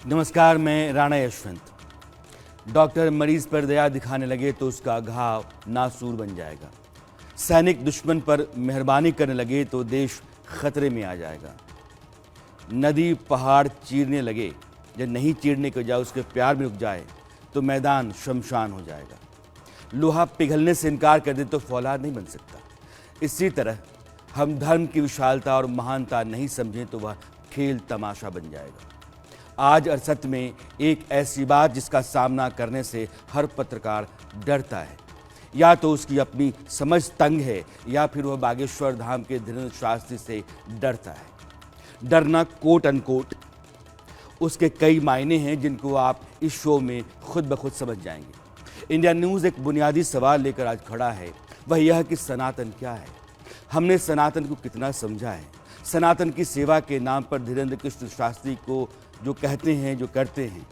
नमस्कार, मैं राणा यशवंत। डॉक्टर मरीज पर दया दिखाने लगे तो उसका घाव नासूर बन जाएगा। सैनिक दुश्मन पर मेहरबानी करने लगे तो देश खतरे में आ जाएगा। नदी पहाड़ चीरने लगे, जब नहीं चीरने के बजाय उसके प्यार में रुक जाए तो मैदान शमशान हो जाएगा। लोहा पिघलने से इनकार कर दे तो फौलाद नहीं बन सकता। इसी तरह हम धर्म की विशालता और महानता नहीं समझें तो वह खेल तमाशा बन जाएगा। आज अरसत में एक ऐसी बात जिसका सामना करने से हर पत्रकार डरता है। या तो उसकी अपनी समझ तंग है या फिर वह बागेश्वर धाम के धीरेन्द्र शास्त्री से डरता है। डरना कोट अनकोट उसके कई मायने हैं जिनको आप इस शो में खुद ब खुद समझ जाएंगे। इंडिया न्यूज़ एक बुनियादी सवाल लेकर आज खड़ा है, वह यह कि सनातन क्या है। हमने सनातन को कितना समझा है। सनातन की सेवा के नाम पर धीरेन्द्र कृष्ण शास्त्री को जो कहते हैं, जो करते हैं,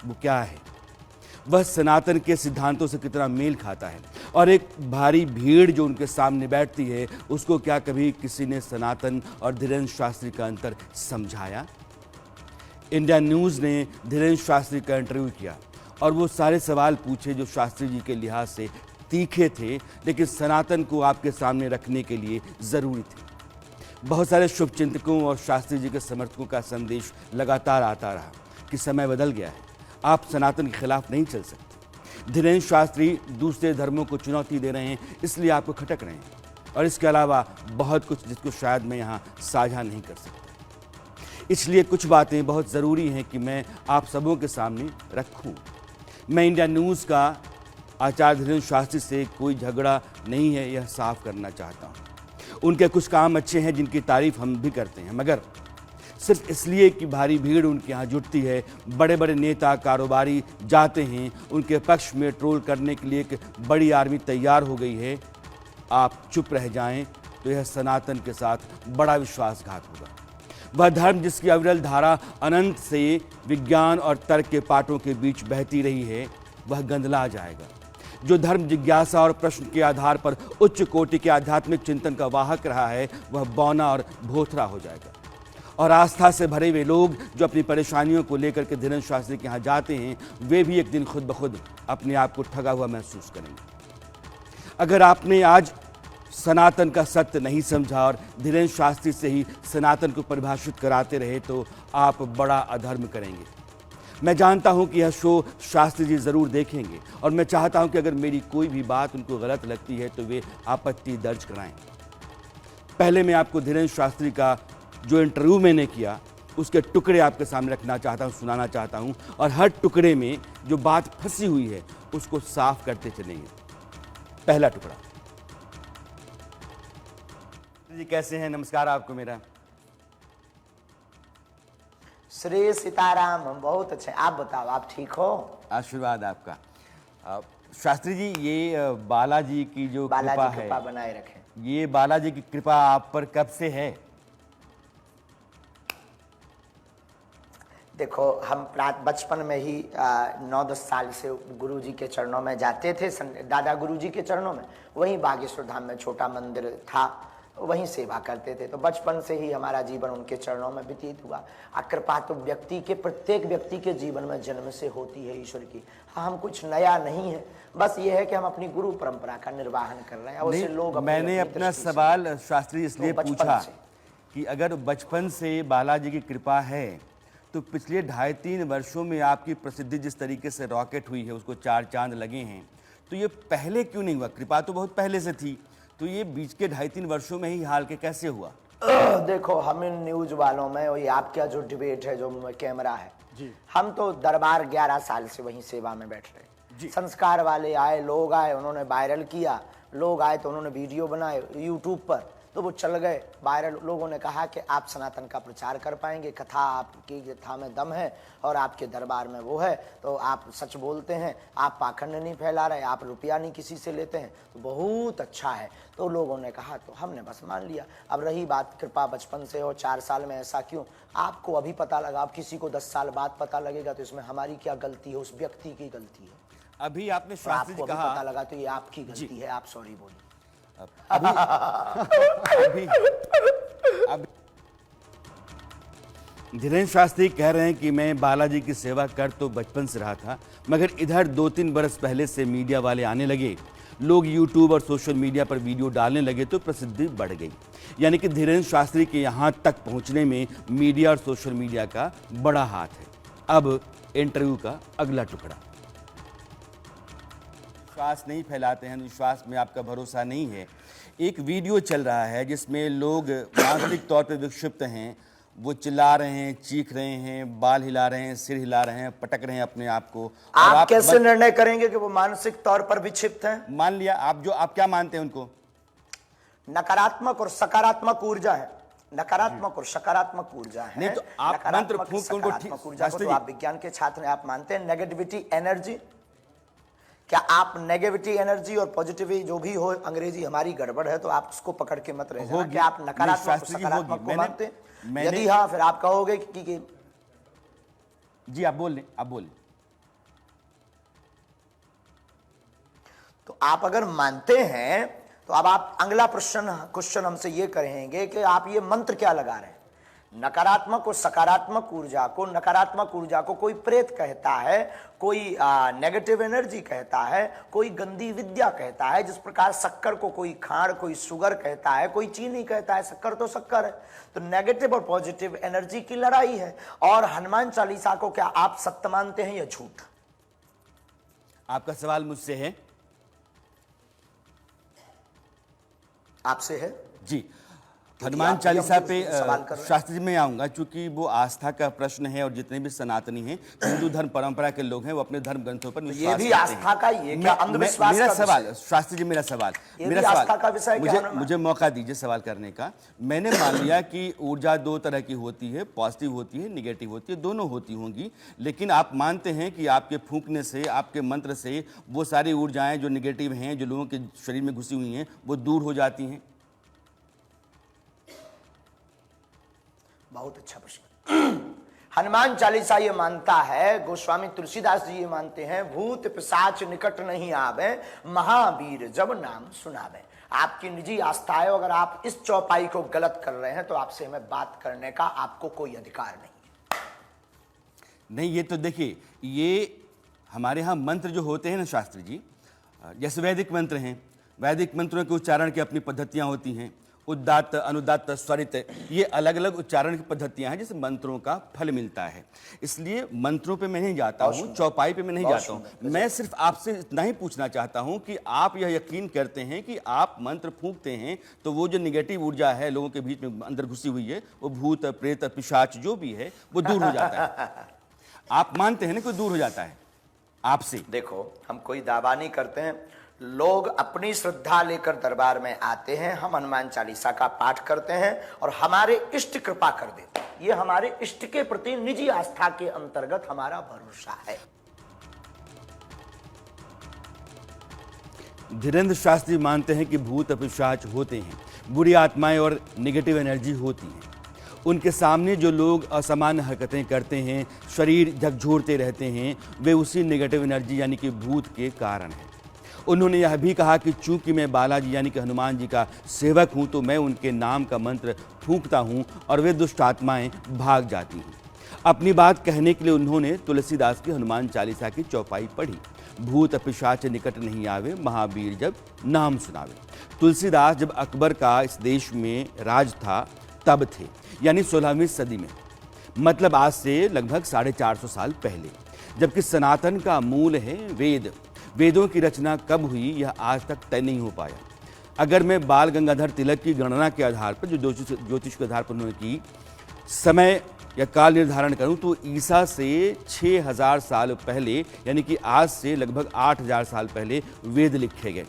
वो क्या है। वह सनातन के सिद्धांतों से कितना मेल खाता है। और एक भारी भीड़ जो उनके सामने बैठती है, उसको क्या कभी किसी ने सनातन और धीरेन्द्र शास्त्री का अंतर समझाया। इंडिया न्यूज़ ने धीरेन्द्र शास्त्री का इंटरव्यू किया और वो सारे सवाल पूछे जो शास्त्री जी के लिहाज से तीखे थे, लेकिन सनातन को आपके सामने रखने के लिए ज़रूरी थे। बहुत सारे शुभचिंतकों और शास्त्री जी के समर्थकों का संदेश लगातार आता रहा कि समय बदल गया है, आप सनातन के खिलाफ नहीं चल सकते। धीरेन्द्र शास्त्री दूसरे धर्मों को चुनौती दे रहे हैं, इसलिए आपको खटक रहे हैं। और इसके अलावा बहुत कुछ जिसको शायद मैं यहाँ साझा नहीं कर सकता। इसलिए कुछ बातें बहुत ज़रूरी हैं कि मैं आप सबों के सामने रखूँ। मैं इंडिया न्यूज़ का आचार्य धीरेन्द्र शास्त्री से कोई झगड़ा नहीं है, यह साफ करना चाहता हूँ। उनके कुछ काम अच्छे हैं जिनकी तारीफ हम भी करते हैं, मगर सिर्फ इसलिए कि भारी भीड़ उनके यहाँ जुटती है, बड़े बड़े नेता कारोबारी जाते हैं, उनके पक्ष में ट्रोल करने के लिए एक बड़ी आर्मी तैयार हो गई है, आप चुप रह जाएं तो यह सनातन के साथ बड़ा विश्वासघात होगा। वह धर्म जिसकी अविरल धारा अनंत से विज्ञान और तर्क के पाटों के बीच बहती रही है, वह गंदला जाएगा। जो धर्म जिज्ञासा और प्रश्न के आधार पर उच्च कोटि के आध्यात्मिक चिंतन का वाहक रहा है, वह बौना और भोथरा हो जाएगा। और आस्था से भरे हुए लोग जो अपनी परेशानियों को लेकर के धीरेन्द्र शास्त्री के यहाँ जाते हैं, वे भी एक दिन खुद ब खुद अपने आप को ठगा हुआ महसूस करेंगे। अगर आपने आज सनातन का सत्य नहीं समझा और धीरेन्द्र शास्त्री से ही सनातन को परिभाषित कराते रहे तो आप बड़ा अधर्म करेंगे। मैं जानता हूं कि यह शो शास्त्री जी ज़रूर देखेंगे और मैं चाहता हूं कि अगर मेरी कोई भी बात उनको गलत लगती है तो वे आपत्ति दर्ज कराएं। पहले मैं आपको धीरेन्द्र शास्त्री का जो इंटरव्यू मैंने किया उसके टुकड़े आपके सामने रखना चाहता हूं, सुनाना चाहता हूं, और हर टुकड़े में जो बात फंसी हुई है उसको साफ करते चलेंगे। पहला टुकड़ा। जी कैसे हैं? नमस्कार आपको मेरा। श्री सीताराम, हम बहुत अच्छे। आप बताओ, आप ठीक हो? आशीर्वाद आपका। शास्त्री जी, ये बालाजी की जो कृपा है, कृपा बनाए रखें। ये बालाजी की कृपा आप पर कब से है? देखो, हम बचपन में ही 9-10 साल से गुरुजी के चरणों में जाते थे, दादा गुरुजी के चरणों में। वहीं बागेश्वर धाम में छोटा मंदिर था, वहीं सेवा करते थे। तो बचपन से ही हमारा जीवन उनके चरणों में व्यतीत हुआ। कृपा तो प्रत्येक व्यक्ति के जीवन में जन्म से होती है ईश्वर की। हम कुछ नया नहीं है, बस ये है कि हम अपनी गुरु परंपरा का निर्वाहन कर रहे हैं। और लोग मैंने अपना सवाल शास्त्री इसलिए पूछा कि अगर बचपन से बालाजी की कृपा है तो पिछले 2.5-3 वर्षों में आपकी प्रसिद्धि जिस तरीके से रॉकेट हुई है, उसको 4 चांद लगे हैं, तो ये पहले क्यों नहीं हुआ? कृपा तो बहुत पहले से थी, तो ये बीच के 2.5-3 वर्षों में ही हाल के कैसे हुआ? देखो, हम इन न्यूज वालों में, और ये आपका जो डिबेट है, जो कैमरा है जी, हम तो दरबार 11 साल से वहीं सेवा में बैठ रहे। संस्कार वाले आए, लोग आए, उन्होंने वायरल किया। लोग आए तो उन्होंने वीडियो बनाए यूट्यूब पर, तो वो चल गए वायरल। लोगों ने कहा कि आप सनातन का प्रचार कर पाएंगे, कथा आपकी कथा में दम है और आपके दरबार में वो है, तो आप सच बोलते हैं, आप पाखंड नहीं फैला रहे, आप रुपया नहीं किसी से लेते हैं, तो बहुत अच्छा है। तो लोगों ने कहा, तो हमने बस मान लिया। अब रही बात कृपा बचपन से और 4 साल में ऐसा क्यों, आपको अभी पता लगा, अब किसी को 10 साल बाद पता लगेगा, तो इसमें हमारी क्या गलती है? उस व्यक्ति की गलती है। अभी आपने शास्त्री जी कहा, पता लगा तो ये आपकी गलती है, आप सॉरी बोलिए। अभी धीरेन्द्र शास्त्री कह रहे हैं कि मैं बालाजी की सेवा कर तो बचपन से रहा था, मगर इधर 2-3 बरस पहले से मीडिया वाले आने लगे, लोग यूट्यूब और सोशल मीडिया पर वीडियो डालने लगे तो प्रसिद्धि बढ़ गई। यानी कि धीरेन्द्र शास्त्री के यहाँ तक पहुँचने में मीडिया और सोशल मीडिया का बड़ा हाथ है। अब इंटरव्यू का अगला टुकड़ा। विश्वास नहीं फैलाते हैं, विश्वास में आपका भरोसा नहीं है। एक वीडियो चल रहा है जिसमें लोग मानसिक तौर पर विक्षिप्त हैं, वो चिल्ला रहे हैं, चीख रहे हैं, बाल हिला रहे हैं, सिर हिला रहे हैं, पटक रहे हैं अपने आप को। आप कैसे निर्णय करेंगे कि वो मानसिक तौर पर विक्षिप्त हैं? मान लिया आप क्या मानते हैं उनको? नकारात्मक और सकारात्मक ऊर्जा है। नकारात्मक और सकारात्मक ऊर्जा है। नहीं तो आप मंत्र फूंक के उनको ठीक ऊर्जा को तो आप विज्ञान के छात्र हैं, आप मानते हैं नेगेटिविटी एनर्जी? क्या आप नेगेटिविटी एनर्जी और पॉजिटिविटी जो भी हो, अंग्रेजी हमारी गड़बड़ है तो आप उसको पकड़ के मत रह जाना। क्या आप नकारात्मक और सकारात्मक को मानते हैं? यदि हाँ, फिर आप कहोगे कि जी आप बोल लें। तो आप अगर मानते हैं तो अब आप अगला क्वेश्चन हमसे ये करेंगे कि आप ये मंत्र क्या लगा रहे हैं? नकारात्मक और सकारात्मक ऊर्जा को, नकारात्मक ऊर्जा को कोई प्रेत कहता है, कोई नेगेटिव एनर्जी कहता है, कोई गंदी विद्या कहता है। जिस प्रकार शक्कर को कोई खांड, कोई शुगर कहता है, कोई चीनी कहता है, शक्कर तो शक्कर है। तो नेगेटिव और पॉजिटिव एनर्जी की लड़ाई है। और हनुमान चालीसा को क्या आप सत्य मानते हैं या झूठ? आपका सवाल मुझसे है? आपसे है जी। हनुमान चालीसा पे शास्त्री जी में आऊंगा, चूंकि वो आस्था का प्रश्न है और जितने भी सनातनी हैं, हिंदू धर्म परंपरा के लोग हैं, वो अपने धर्म ग्रंथों पर विश्वास करते हैं। ये भी आस्था का, ये क्या अंधविश्वास? मेरा सवाल शास्त्री जी, मेरा सवाल मुझे मौका दीजिए सवाल करने का। मैंने मान लिया कि ऊर्जा 2 तरह की होती है, पॉजिटिव होती है, निगेटिव होती है, दोनों होती होंगी। लेकिन आप मानते हैं कि आपके फूंकने से, आपके मंत्र से वो सारी ऊर्जाएं जो निगेटिव हैं, जो लोगों के शरीर में घुसी हुई हैं, वो दूर हो जाती हैं? बहुत अच्छा प्रश्न। हनुमान चालीसा ये मानता है, गोस्वामी तुलसीदास जी ये मानते हैं, भूत पिशाच निकट नहीं आवे, महावीर जब नाम सुनावे। आपकी निजी आस्था है, अगर आप इस चौपाई को गलत कर रहे हैं तो आपसे हमें बात करने का आपको कोई अधिकार नहीं है। नहीं, ये तो देखिए, ये हमारे यहाँ मंत्र जो होते हैं ना शास्त्री जी, जैसे वैदिक मंत्र हैं, वैदिक मंत्रों के उच्चारण की अपनी पद्धतियाँ होती हैं। उदात्त, अनुदात्त, स्वरित, ये अलग अलग उच्चारण की पद्धतियां हैं जिससे मंत्रों का फल मिलता है। इसलिए मंत्रों पे मैं नहीं जाता हूँ, चौपाई पे मैं नहीं जाता हूँ। मैं सिर्फ आपसे इतना ही पूछना चाहता हूँ कि आप यह यकीन करते हैं कि आप मंत्र फूंकते हैं तो वो जो निगेटिव ऊर्जा है लोगों के बीच में अंदर घुसी हुई है, वो भूत प्रेत पिशाच जो भी है वो दूर हो जाता है? आप मानते हैं ना कि दूर हो जाता है आपसे? देखो, हम कोई दावा नहीं करते हैं, लोग अपनी श्रद्धा लेकर दरबार में आते हैं, हम हनुमान चालीसा का पाठ करते हैं और हमारे इष्ट कृपा कर देते हैं। ये हमारे इष्ट के प्रति निजी आस्था के अंतर्गत हमारा भरोसा है। धीरेन्द्र शास्त्री मानते हैं कि भूत पिशाच होते हैं, बुरी आत्माएं और नेगेटिव एनर्जी होती हैं। उनके सामने जो लोग असामान्य हरकतें करते हैं, शरीर झकझोरते रहते हैं, वे उसी नेगेटिव एनर्जी यानी कि भूत के कारण हैं। उन्होंने यह भी कहा कि चूंकि मैं बालाजी यानी कि हनुमान जी का सेवक हूं, तो मैं उनके नाम का मंत्र फूंकता हूं और वे दुष्ट आत्माएं भाग जाती हैं। अपनी बात कहने के लिए उन्होंने तुलसीदास की हनुमान चालीसा की चौपाई पढ़ी। भूत पिशाच निकट नहीं आवे, महावीर जब नाम सुनावे। तुलसीदास जब अकबर का इस देश में राज था तब थे, यानी 16वीं सदी में, मतलब आज से लगभग 450 साल पहले। जबकि सनातन का मूल है वेद। वेदों की रचना कब हुई यह आज तक तय नहीं हो पाया। अगर मैं बाल गंगाधर तिलक की गणना के आधार पर, जो ज्योतिष के आधार पर उन्होंने की, समय या काल निर्धारण करूं तो ईसा से 6000 साल पहले, यानी कि आज से लगभग 8000 साल पहले वेद लिखे गए।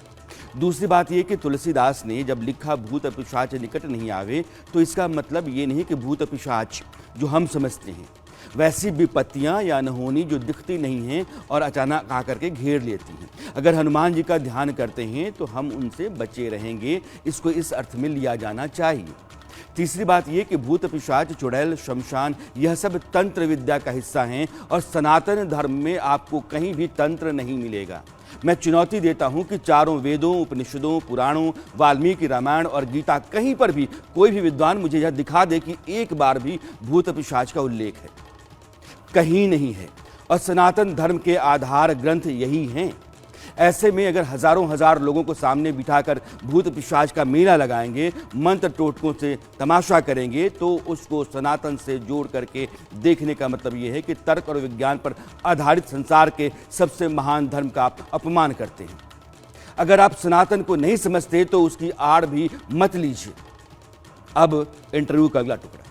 दूसरी बात यह कि तुलसीदास ने जब लिखा भूत पिशाच निकट नहीं आवे, तो इसका मतलब ये नहीं कि भूत पिशाच जो हम समझते हैं वैसी विपत्तियां या अनहोनी जो दिखती नहीं हैं और अचानक आकर के घेर लेती हैं। अगर हनुमान जी का ध्यान करते हैं तो हम उनसे बचे रहेंगे, इसको इस अर्थ में लिया जाना चाहिए। तीसरी बात यह कि भूत पिशाच, चुड़ैल, शमशान, यह सब तंत्र विद्या का हिस्सा हैं और सनातन धर्म में आपको कहीं भी तंत्र नहीं मिलेगा। मैं चुनौती देता हूं कि चारों वेदों, उपनिषदों, पुराणों, वाल्मीकि रामायण और गीता कहीं पर भी कोई भी विद्वान मुझे यह दिखा दे कि एक बार भी भूत पिशाच का उल्लेख है। कहीं नहीं है। और सनातन धर्म के आधार ग्रंथ यही हैं। ऐसे में अगर हजारों हजार लोगों को सामने बिठाकर भूत पिशाच का मेला लगाएंगे, मंत्र टोटकों से तमाशा करेंगे, तो उसको सनातन से जोड़ करके देखने का मतलब यह है कि तर्क और विज्ञान पर आधारित संसार के सबसे महान धर्म का आप अपमान करते हैं। अगर आप सनातन को नहीं समझते तो उसकी आड़ भी मत लीजिए। अब इंटरव्यू का अगला टुकड़ा।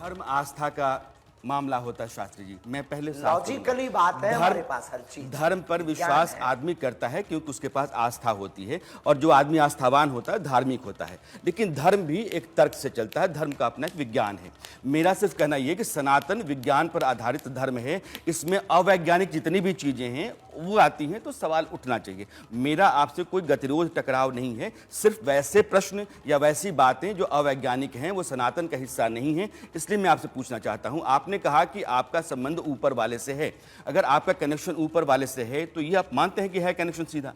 धर्म आस्था का मामला होता है शास्त्री जी। मैं पहले लॉजिकली बात है, हमारे पास हर चीज धर्म पर विश्वास आदमी करता है क्योंकि उसके पास आस्था होती है, और जो आदमी आस्थावान होता है धार्मिक होता है। लेकिन धर्म भी एक तर्क से चलता है, धर्म का अपना एक विज्ञान है। मेरा सिर्फ कहना यह कि सनातन विज्ञान पर आधारित धर्म है। इसमें अवैज्ञानिक जितनी भी चीजें हैं वो आती हैं तो सवाल उठना चाहिए। मेरा आपसे कोई गतिरोध टकराव नहीं है, सिर्फ वैसे प्रश्न या वैसी बातें जो अवैज्ञानिक हैं वो सनातन का हिस्सा नहीं है। इसलिए मैं आपसे पूछना चाहता हूं, आपने कहा कि आपका संबंध ऊपर वाले से है। अगर आपका कनेक्शन ऊपर वाले से है तो ये आप मानते हैं कि है कनेक्शन सीधा?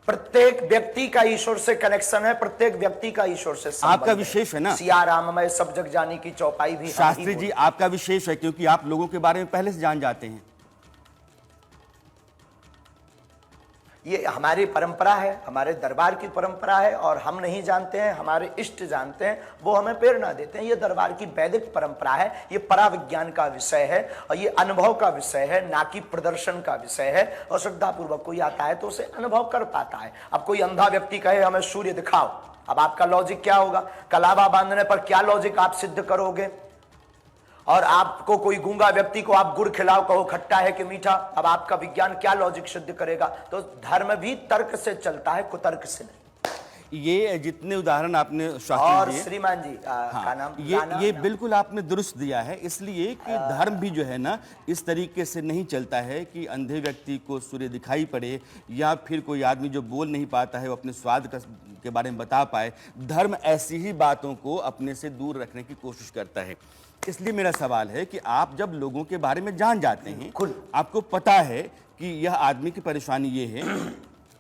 प्रत्येक व्यक्ति का ईश्वर से कनेक्शन है, प्रत्येक व्यक्ति का ईश्वर से संबंध आपका विशेष है ना। सिया राममय सब जग जानी की चौपाई भी शास्त्री जी आपका विशेष है क्योंकि आप लोगों के बारे में पहले से जान जाते हैं। ये हमारी परंपरा है, हमारे दरबार की परंपरा है, और हम नहीं जानते हैं, हमारे इष्ट जानते हैं, वो हमें प्रेरणा देते हैं। ये दरबार की वैदिक परंपरा है, ये पराविज्ञान का विषय है, और ये अनुभव का विषय है, ना कि प्रदर्शन का विषय है। और श्रद्धापूर्वक कोई आता है तो उसे अनुभव कर पाता है। अब कोई अंधा व्यक्ति कहे हमें सूर्य दिखाओ, अब आपका लॉजिक क्या होगा? कलावा बांधने पर क्या लॉजिक आप सिद्ध करोगे? और आपको कोई गूंगा व्यक्ति को आप गुड़ खिलाओ, कहो खट्टा है कि मीठा, अब आपका विज्ञान क्या लॉजिक सिद्ध करेगा? तो धर्म भी तर्क से चलता है, कुतर्क से नहीं। ये जितने उदाहरण आपने और श्रीमान जी का नाम ये बिल्कुल आपने दुरुस्त दिया है, इसलिए कि धर्म भी जो है ना इस तरीके से नहीं चलता है कि अंधे व्यक्ति को सूर्य दिखाई पड़े, या फिर कोई आदमी जो बोल नहीं पाता है वो अपने स्वाद के बारे में बता पाए। धर्म ऐसी ही बातों को अपने से दूर रखने की कोशिश करता है। इसलिए मेरा सवाल है कि आप जब लोगों के बारे में जान जाते हैं, आपको पता है कि यह आदमी की परेशानी ये है,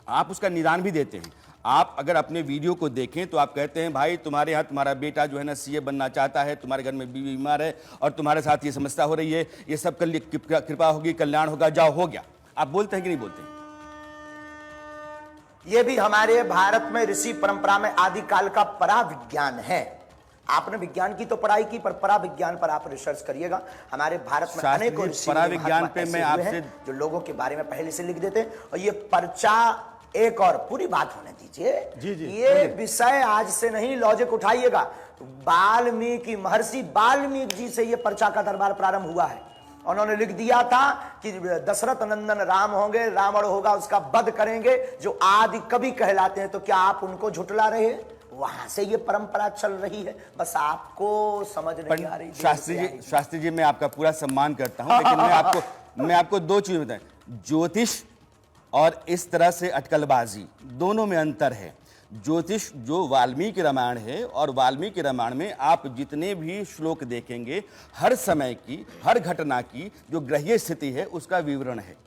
आप उसका निदान भी देते हैं। आप अगर अपने वीडियो को देखें तो आप कहते हैं भाई तुम्हारे यहाँ तुम्हारा बेटा जो है ना सीए बनना चाहता है, तुम्हारे घर में बीवी बीमार है और तुम्हारे साथ ये समस्या हो रही है, ये सब कल कृपा होगी, कल्याण होगा, जाओ हो गया। आप बोलते हैं कि नहीं बोलते हैं? ये भी हमारे भारत में ऋषि परंपरा में आदिकाल का पराविज्ञान है। आपने विज्ञान की तो पढ़ाई की, पर पराविज्ञान पर आप रिसर्च करिएगा। हमारे भारत में अनेकों पराविज्ञान पे मैं आपसे जो लोगों के बारे में पहले से लिख देते हैं। और ये पर्चा एक और पूरी बात होने दीजिए। ये विषय आज से नहीं, लॉजिक उठाइएगा। वाल्मीकि महर्षि वाल्मीकि जी से ये पर्चा का दरबार प्रारंभ हुआ है। उन्होंने लिख दिया था कि दशरथ नंदन राम होंगे, रावण होगा, उसका वध करेंगे, जो आदि कवि कहलाते हैं। तो क्या आप उनको झुठला रहे हैं? वहां से ये परंपरा चल रही है, बस आपको समझ नहीं आ रही। शास्त्री जी मैं आपका पूरा सम्मान करता हूं, लेकिन मैं आपको दो चीज बताएं। ज्योतिष और इस तरह से अटकलबाजी दोनों में अंतर है। ज्योतिष जो वाल्मीकि रामायण है, और वाल्मीकि रामायण में आप जितने भी श्लोक देखेंगे, हर समय की, हर घटना की जो ग्रहीय स्थिति है उसका विवरण है।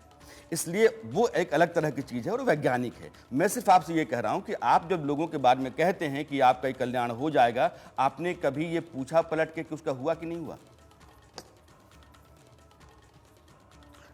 इसलिए वो एक अलग तरह की चीज़ है और वैज्ञानिक है। मैं सिर्फ आपसे ये कह रहा हूँ कि आप जब लोगों के बारे में कहते हैं कि आपका कल्याण हो जाएगा, आपने कभी ये पूछा पलट के कि उसका हुआ कि नहीं हुआ?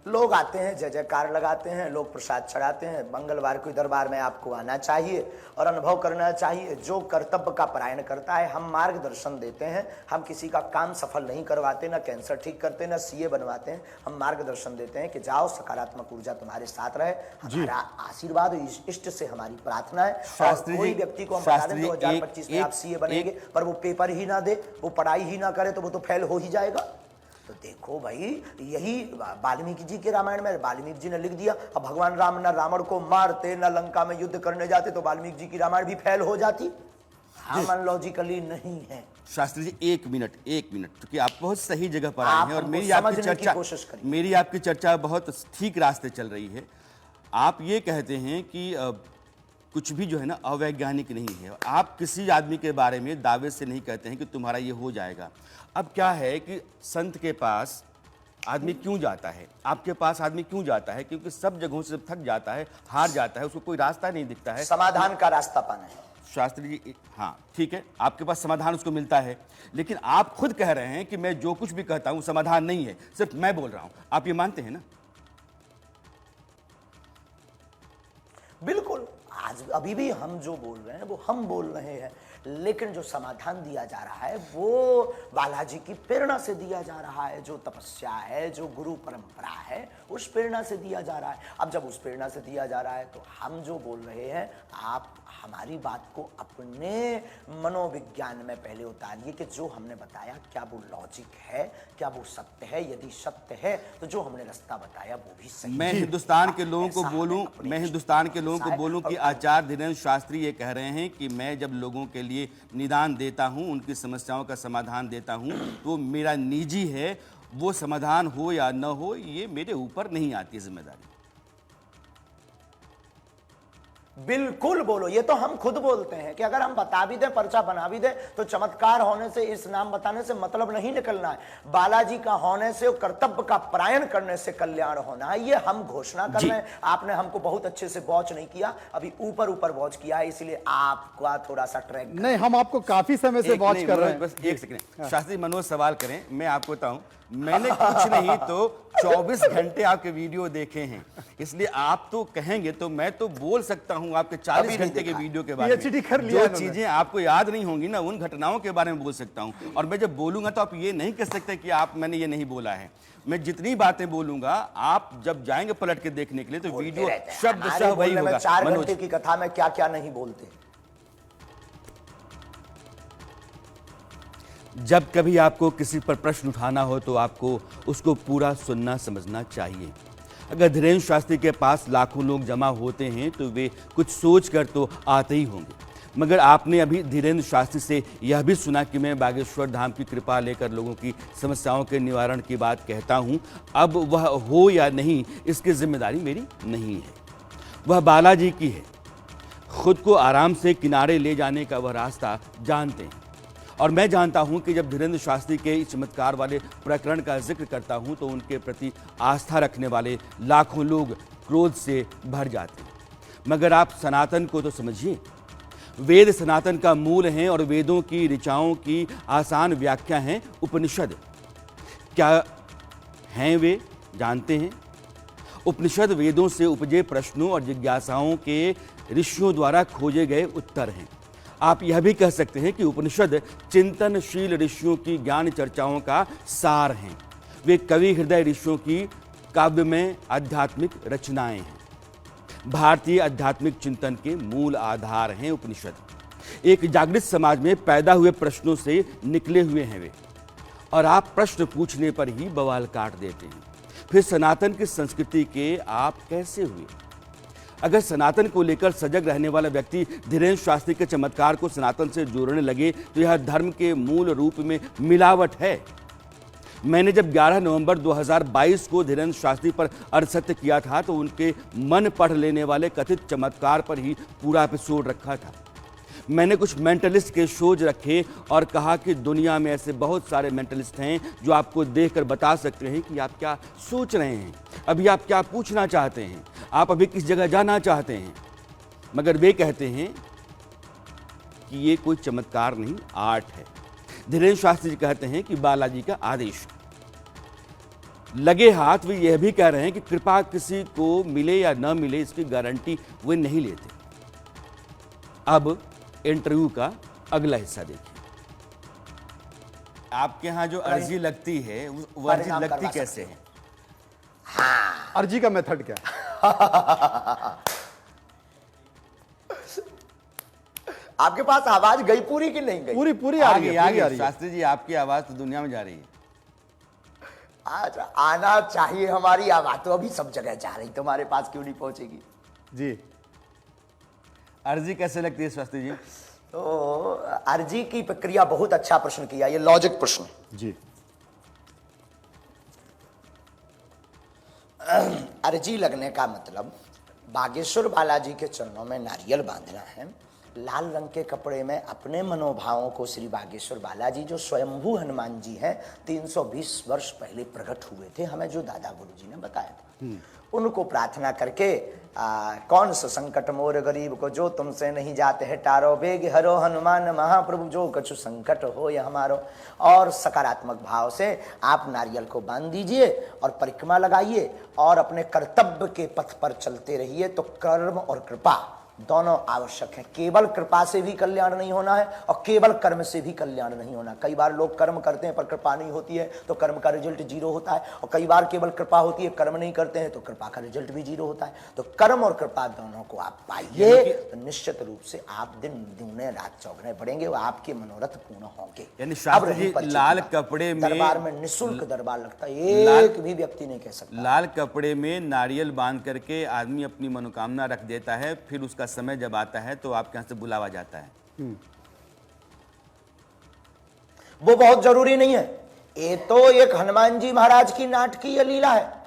लोग आते हैं, जय जयकार लगाते हैं, लोग प्रसाद चढ़ाते हैं। मंगलवार को दरबार में आपको आना चाहिए और अनुभव करना चाहिए। जो कर्तव्य का परायण करता है, हम मार्गदर्शन देते हैं। हम किसी का काम सफल नहीं करवाते, ना कैंसर ठीक करते, ना सीए बनवाते हैं। हम मार्गदर्शन देते हैं कि जाओ, सकारात्मक ऊर्जा तुम्हारे साथ रहे, हमारा आशीर्वाद इष्ट से हमारी प्रार्थना है। कोई व्यक्ति को हम बता दें 2025 में आप सीए बनेंगे, पर वो पेपर ही ना दे, वो पढ़ाई ही ना करे, तो वो तो फेल हो ही जाएगा। तो देखो भाई, यही वाल्मीकि जी के रामायण में वाल्मीकि जी ने लिख दिया। अब भगवान राम न रावण को मारते, न लंका में युद्ध करने जाते, तो वाल्मीकि जी की रामायण भी फेल हो जाती। हम लॉजिकली नहीं है। शास्त्री जी एक मिनट, क्योंकि आप बहुत सही जगह पर आए हैं और मेरी आपकी चर्चा बहुत ठीक रास्ते चल रही है। आप ये कहते हैं कि कुछ भी जो है ना अवैज्ञानिक नहीं है। आप किसी आदमी के बारे में दावे से नहीं कहते हैं कि तुम्हारा ये हो जाएगा। अब क्या है कि संत के पास आदमी क्यों जाता है, आपके पास आदमी क्यों जाता है? क्योंकि सब जगहों से थक जाता है, हार जाता है, उसको कोई रास्ता नहीं दिखता है। समाधान का रास्ता पाना है। शास्त्री जी, हाँ ठीक है, आपके पास समाधान उसको मिलता है, लेकिन आप खुद कह रहे हैं कि मैं जो कुछ भी कहता हूं समाधान नहीं है, सिर्फ मैं बोल रहा हूं। आप ये मानते हैं ना? बिल्कुल, आज अभी भी हम जो बोल रहे हैं वो हम बोल रहे हैं, लेकिन जो समाधान दिया जा रहा है वो बालाजी की प्रेरणा से दिया जा रहा है। जो तपस्या है, जो गुरु परंपरा है, उस प्रेरणा से दिया जा रहा है। अब जब उस प्रेरणा से दिया जा रहा है तो हम जो बोल रहे हैं, आप हमारी बात को अपने मनोविज्ञान में पहले उतारिए कि जो हमने बताया क्या वो लॉजिक है, क्या वो सत्य है। यदि सत्य है तो जो हमने रास्ता बताया वो भी सही है। मैं हिंदुस्तान के लोगों को बोलूं कि आचार्य धीरेन्द्र शास्त्री ये कह रहे हैं कि मैं जब लोगों के लिए निदान देता हूं, उनकी समस्याओं का समाधान देता हूं, तो मेरा निजी है, वो समाधान हो या न हो ये मेरे ऊपर नहीं आती जिम्मेदारी। बिल्कुल बोलो, ये तो हम खुद बोलते हैं कि अगर हम बता भी दें, पर्चा बना भी दें, तो चमत्कार होने से, इस नाम बताने से मतलब नहीं निकलना है। बालाजी का होने से, कर्तव्य का परायण करने से कल्याण होना है, ये हम घोषणा कर रहे हैं। आपने हमको बहुत अच्छे से वॉच नहीं किया, अभी ऊपर ऊपर वॉच किया है, इसलिए आपका थोड़ा सा ट्रैक नहीं, हम आपको काफी समय से वॉच कर रहे हैं। बस एक सेकंड, शास्त्री मनोज सवाल करें, मैं आपको बताऊं, मैंने कुछ नहीं तो 24 घंटे आपके वीडियो देखे हैं, इसलिए आप तो कहेंगे तो मैं तो बोल सकता हूं आपके 40 घंटे के वीडियो के बारे में। कर लिया जो चीजें आपको याद नहीं होंगी ना, उन घटनाओं के बारे में बोल सकता हूं। और मैं जब बोलूंगा तो आप ये नहीं कह सकते कि मैंने ये नहीं बोला है। मैं जितनी बातें बोलूंगा, आप जब जाएंगे पलट के देखने के लिए तो वीडियो शब्दशः वही होगा। 4 घंटे की कथा में क्या क्या नहीं बोलते। जब कभी आपको किसी पर प्रश्न उठाना हो तो आपको उसको पूरा सुनना समझना चाहिए। अगर धीरेन्द्र शास्त्री के पास लाखों लोग जमा होते हैं तो वे कुछ सोच कर तो आते ही होंगे, मगर आपने अभी धीरेन्द्र शास्त्री से यह भी सुना कि मैं बागेश्वर धाम की कृपा लेकर लोगों की समस्याओं के निवारण की बात कहता हूं। अब वह हो या नहीं, इसकी जिम्मेदारी मेरी नहीं है, वह बालाजी की है। खुद को आराम से किनारे ले जाने का वह रास्ता जानते हैं। और मैं जानता हूं कि जब धीरेन्द्र शास्त्री के इस चमत्कार वाले प्रकरण का जिक्र करता हूं तो उनके प्रति आस्था रखने वाले लाखों लोग क्रोध से भर जाते हैं। मगर आप सनातन को तो समझिए। वेद सनातन का मूल हैं और वेदों की ऋचाओं की आसान व्याख्या हैं उपनिषद। क्या हैं वे, जानते हैं? उपनिषद वेदों से उपजे प्रश्नों और जिज्ञासाओं के ऋषियों द्वारा खोजे गए उत्तर हैं। आप यह भी कह सकते हैं कि उपनिषद चिंतनशील ऋषियों की ज्ञान चर्चाओं का सार हैं। वे कवि हृदय ऋषियों की काव्यमय आध्यात्मिक रचनाएं हैं। भारतीय आध्यात्मिक चिंतन के मूल आधार हैं उपनिषद। एक जागृत समाज में पैदा हुए प्रश्नों से निकले हुए हैं वे, और आप प्रश्न पूछने पर ही बवाल काट देते हैं। फिर सनातन की संस्कृति के आप कैसे हुए? अगर सनातन को लेकर सजग रहने वाला व्यक्ति धीरेन्द्र शास्त्री के चमत्कार को सनातन से जोड़ने लगे तो यह धर्म के मूल रूप में मिलावट है। मैंने जब 11 नवंबर 2022 को धीरेन्द्र शास्त्री पर अड़सत्य किया था तो उनके मन पढ़ लेने वाले कथित चमत्कार पर ही पूरा एपिसोड रखा था। मैंने कुछ मेंटलिस्ट के शोज रखे और कहा कि दुनिया में ऐसे बहुत सारे मेंटलिस्ट हैं जो आपको देखकर बता सकते हैं कि आप क्या सोच रहे हैं, अभी आप क्या पूछना चाहते हैं, आप अभी किस जगह जाना चाहते हैं। मगर वे कहते हैं कि ये कोई चमत्कार नहीं, आर्ट है। धीरेन्द्र शास्त्री जी कहते हैं कि बालाजी का आदेश। लगे हाथ वे यह भी कह रहे हैं कि कृपा किसी को मिले या न मिले इसकी गारंटी वे नहीं लेते। अब इंटरव्यू का अगला हिस्सा देखिए। आपके यहां जो अर्जी लगती है वो अर्जी लगती कैसे है? अर्जी का मेथड क्या? आपके पास आवाज गई पूरी कि नहीं गई? पूरी आ रही है। शास्त्री जी, आपकी आवाज तो दुनिया में जा रही है। आज आना चाहिए हमारी आवाज, तो अभी सब जगह जा रही, तुम्हारे पास क्यों नहीं पहुंचेगी? जी, अर्जी कैसे लगती है शास्त्री जी? तो अर्जी की प्रक्रिया, बहुत अच्छा प्रश्न किया, ये लॉजिक प्रश्न जी। अर्जी लगने का मतलब बागेश्वर बालाजी के चरणों में नारियल बांधना है, लाल रंग के कपड़े में अपने मनोभावों को श्री बागेश्वर बालाजी जो स्वयंभू हनुमान जी हैं 320 वर्ष पहले प्रकट हुए थे, हमें जो दादा गुरु जी ने बताया था, उनको प्रार्थना करके कौन सा संकट मोर गरीब को जो तुमसे नहीं जाते है टारो, बेग हरो हनुमान महाप्रभु जो कछु संकट हो या हमारो। और सकारात्मक भाव से आप नारियल को बांध दीजिए और परिक्रमा लगाइए और अपने कर्तव्य के पथ पर चलते रहिए, तो कर्म और कृपा दोनों आवश्यक है। केवल कृपा से भी कल्याण नहीं होना है और केवल कर्म से भी कल्याण नहीं होना। कई बार लोग कर्म करते हैं पर कृपा नहीं होती है तो कर्म का रिजल्ट जीरो होता है, और कई बार केवल कृपा होती है, कर्म नहीं करते हैं तो कृपा का रिजल्ट भी जीरो होता है। तो कर्म और कृपा दोनों को आप पाइए तो निश्चित रूप से आप दिन दूने रात चौगुने बढ़ेंगे, वो आपके मनोरथ पूर्ण होंगे। यानी शास्त्री जी, लाल कपड़े में दरबार में निःशुल्क दरबार लगता है, एक भी व्यक्ति नहीं कह सकता। लाल कपड़े में नारियल बांध करके आदमी अपनी मनोकामना रख देता है, फिर उसका समय जब आता है तो आपके यहां से बुलावा जाता है। वो बहुत जरूरी नहीं है, ये तो एक हनुमान जी महाराज की नाटकीय लीला है।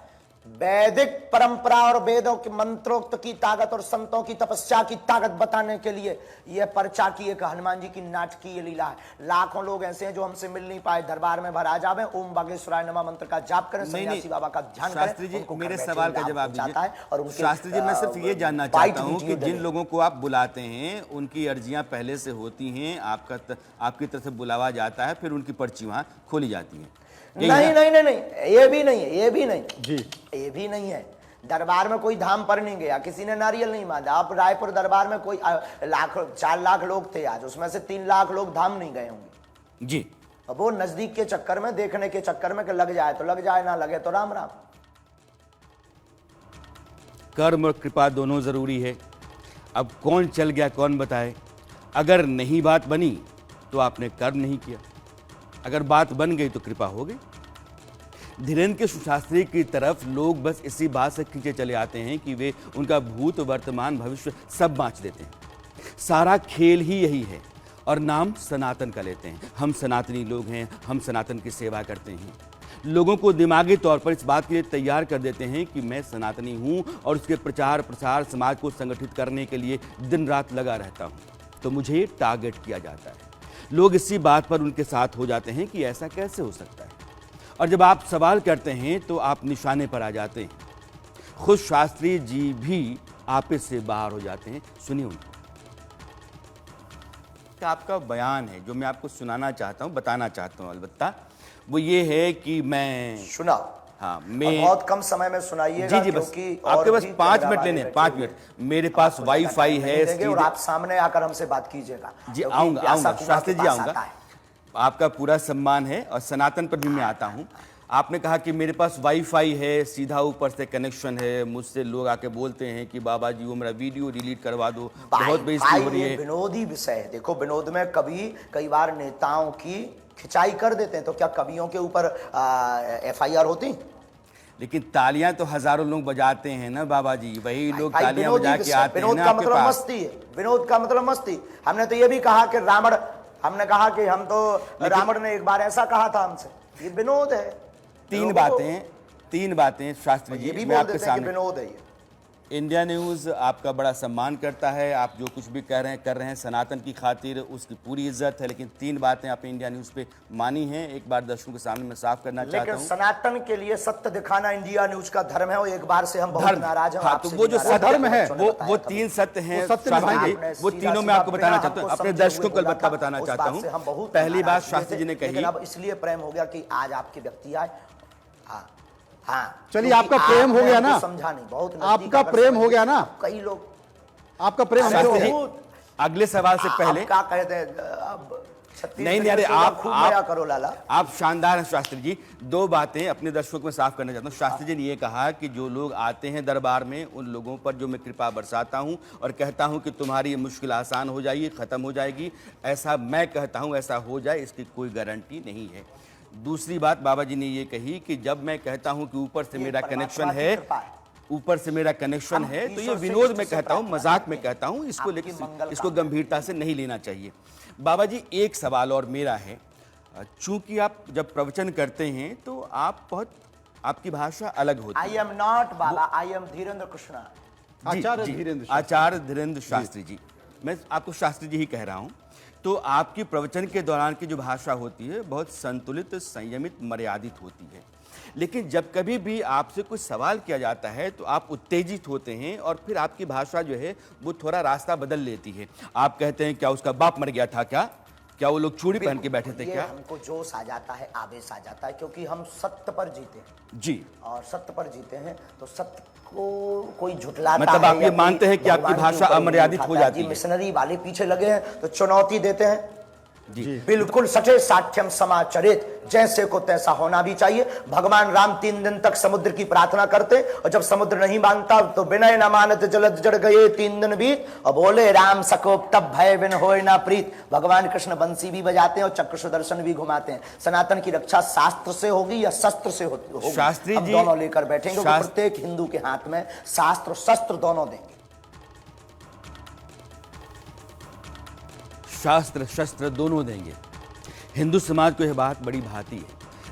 वैदिक परंपरा और वेदों के मंत्रोक्त की ताकत और संतों की तपस्या की ताकत बताने के लिए यह पर्चा की एक हनुमान जी की नाटकीय लीला है। लाखों लोग ऐसे हैं जो हमसे मिल नहीं पाए, दरबार में भरा जावे, ओम बागेश्वराय नमः मंत्र का जाप करें, सन्यासी बाबा का ध्यान करें। शास्त्री जी, मेरे सवाल का जवाब दीजिए। और शास्त्री जी, मैं सिर्फ ये जानना चाहता हूँ कि जिन लोगों को आप बुलाते हैं उनकी अर्जियां पहले से होती हैं, आपकी तरफ से बुलावा जाता है, फिर उनकी पर्ची वहां खोली जाती है? नहीं नहीं नहीं नहीं, ये भी नहीं है, ये भी नहीं जी, ये भी नहीं है। दरबार में कोई धाम पर नहीं गया, किसी ने नारियल नहीं बांधा। आप रायपुर दरबार में कोई 4 लाख लोग थे आज, उसमें से 3 लाख लोग धाम नहीं गए होंगे जी। अब वो नजदीक के चक्कर में, देखने के चक्कर में कि लग जाए तो लग जाए, ना लगे तो राम राम। कर्म और कृपा दोनों जरूरी है। अब कौन चल गया कौन बताए। अगर नहीं बात बनी तो आपने कर्म नहीं किया, अगर बात बन गई तो कृपा हो गई। धीरेन्द्र के सुशास्त्री की तरफ लोग बस इसी बात से खींचे चले आते हैं कि वे उनका भूत वर्तमान भविष्य सब बाँच देते हैं। सारा खेल ही यही है और नाम सनातन का लेते हैं। हम सनातनी लोग हैं, हम सनातन की सेवा करते हैं। लोगों को दिमागी तौर पर इस बात के लिए तैयार कर देते हैं कि मैं सनातनी हूँ और उसके प्रचार प्रसार समाज को संगठित करने के लिए दिन रात लगा रहता हूँ, तो मुझे टारगेट किया जाता है। लोग इसी बात पर उनके साथ हो जाते हैं कि ऐसा कैसे हो सकता है, और जब आप सवाल करते हैं तो आप निशाने पर आ जाते हैं। खुद शास्त्री जी भी आपस से बाहर हो जाते हैं। सुनिए उनको। आपका बयान है जो मैं आपको सुनाना चाहता हूं, बताना चाहता हूं, अलबत्ता वो ये है कि मैं सुना। हाँ, मैं बहुत कम समय में सुनाइएगा। जी, बस आपके पास 5 मिनट लेने, 5 मिनट। मेरे पास वाईफाई है और आप सामने आकर हमसे बात कीजिएगा। जी, आऊंगा शास्त्री जी, आऊंगा। आपका पूरा सम्मान है और सनातन पर भी मैं आता हूं। आपने कहा कि मेरे पास वाईफाई है, सीधा ऊपर से कनेक्शन है, मुझसे लोग आके बोलते हैं कि बाबा जी वो मेरा वीडियो डिलीट करवा दो, बहुत बेइज्जती हो रही है। विनोदी विषय है। देखो, विनोद में कई बार नेताओं की खिंचाई कर देते हैं, तो क्या कवियों के ऊपर FIR होती? लेकिन तालियां तो हजारों लोग बजाते हैं ना बाबा जी, वही लोग तालियां बजा के आते हैं ना आपके मतलब पास। मस्ती है, विनोद का मतलब मस्ती। हमने तो ये भी कहा कि हमने कहा कि रावण ने एक बार ऐसा कहा था हमसे, ये विनोद है। तीन बातें शास्त्री जी, मैं आपके सामने विनोद है। ये इंडिया न्यूज़ आपका बड़ा सम्मान करता है, आप जो कुछ भी कर रहे हैं सनातन की खातिर, उसकी पूरी इज्जत है। लेकिन 3 बातें आपने इंडिया न्यूज़ पे मानी हैं, एक बार दर्शकों के सामने मैं साफ करना चाहता हूं। सनातन के लिए सत्य दिखाना इंडिया न्यूज़ का धर्म है, और एक बार से हम बहुत नाराज हैं। हाँ, तो वो जो धर्म है वो 3 सत्य हैं, वो तीनों मैं आपको बताना चाहता हूँ, अपने दर्शकों को अलबत्ता बताना चाहता हूँ। पहली बात शास्त्री जी ने कही, अब इसलिए प्रेम हो गया कि आज आपके व्यक्ति आए। हाँ, चलिए, आपका प्रेम हो गया ना, समझा नहीं, बहुत आपका प्रेम हो गया ना, कई लोग आपका प्रेम शास्त्री जी, अगले सवाल से पहले क्या कहते हैं, अब नहीं, अरे आप करो लाला, आप शानदार हैं शास्त्री जी। 2 बातें अपने दर्शकों को साफ करना चाहता हूँ। शास्त्री जी ने ये कहा कि जो लोग आते हैं दरबार में उन लोगों पर जो मैं कृपा बरसाता हूँ और कहता हूँ कि तुम्हारी ये मुश्किल आसान हो जाएगी, खत्म हो जाएगी, ऐसा मैं कहता हूँ ऐसा हो जाए, इसकी कोई गारंटी नहीं है। दूसरी बात बाबा जी ने ये कही कि जब मैं कहता हूं कि ऊपर से मेरा कनेक्शन है, तो ये विनोद में कहता हूं, मजाक में कहता हूं, इसको लेकिन इसको गंभीरता से नहीं लेना चाहिए। बाबा जी, एक सवाल और मेरा है, चूंकि आप जब प्रवचन करते हैं तो आपकी भाषा अलग होती है। आई एम नॉट बाबा, आई एम धीरेन्द्र कृष्णा, आचार्य धीरेन्द्र आचार्य धीरेन्द्र शास्त्री जी। मैं आपको शास्त्री जी ही कह रहा हूं। तो आपकी प्रवचन के दौरान की जो भाषा होती है बहुत संतुलित, संयमित, मर्यादित होती है। लेकिन जब कभी भी आपसे कुछ सवाल किया जाता है तो आप उत्तेजित होते हैं और फिर आपकी भाषा जो है वो थोड़ा रास्ता बदल लेती है। आप कहते हैं क्या उसका बाप मर गया था, क्या वो लोग चूड़ी पहन के बैठे थे क्या? हमको जोश आ जाता है, आवेश आ जाता है, क्योंकि हम सत्य पर जीते हैं जी। और सत्य पर जीते हैं तो सत्य को कोई झुठलाता मतलब है आप ये मानते हैं कि आपकी भाषा अमर्यादित हो जाती है? मिशनरी वाले पीछे लगे हैं तो चुनौती देते हैं जी। बिल्कुल सटे साठ्यम समाचरित, जैसे को तैसा होना भी चाहिए। भगवान राम 3 दिन तक समुद्र की प्रार्थना करते और जब समुद्र नहीं मानता तो विनय न मानत जलद जड़ गए 3 दिन बीत और बोले राम सकोप तब भय बिन होय ना प्रीत। भगवान कृष्ण बंसी भी बजाते हैं और चक्र सुदर्शन भी घुमाते हैं। सनातन की रक्षा शास्त्र से होगी या शस्त्र से होगी? शास्त्री हम जी दोनों लेकर बैठेंगे। प्रत्येक हिंदू के हाथ में शास्त्र शस्त्र दोनों देंगे। शास्त्र शस्त्र दोनों देंगे। हिंदू समाज को यह बात बड़ी भाती है,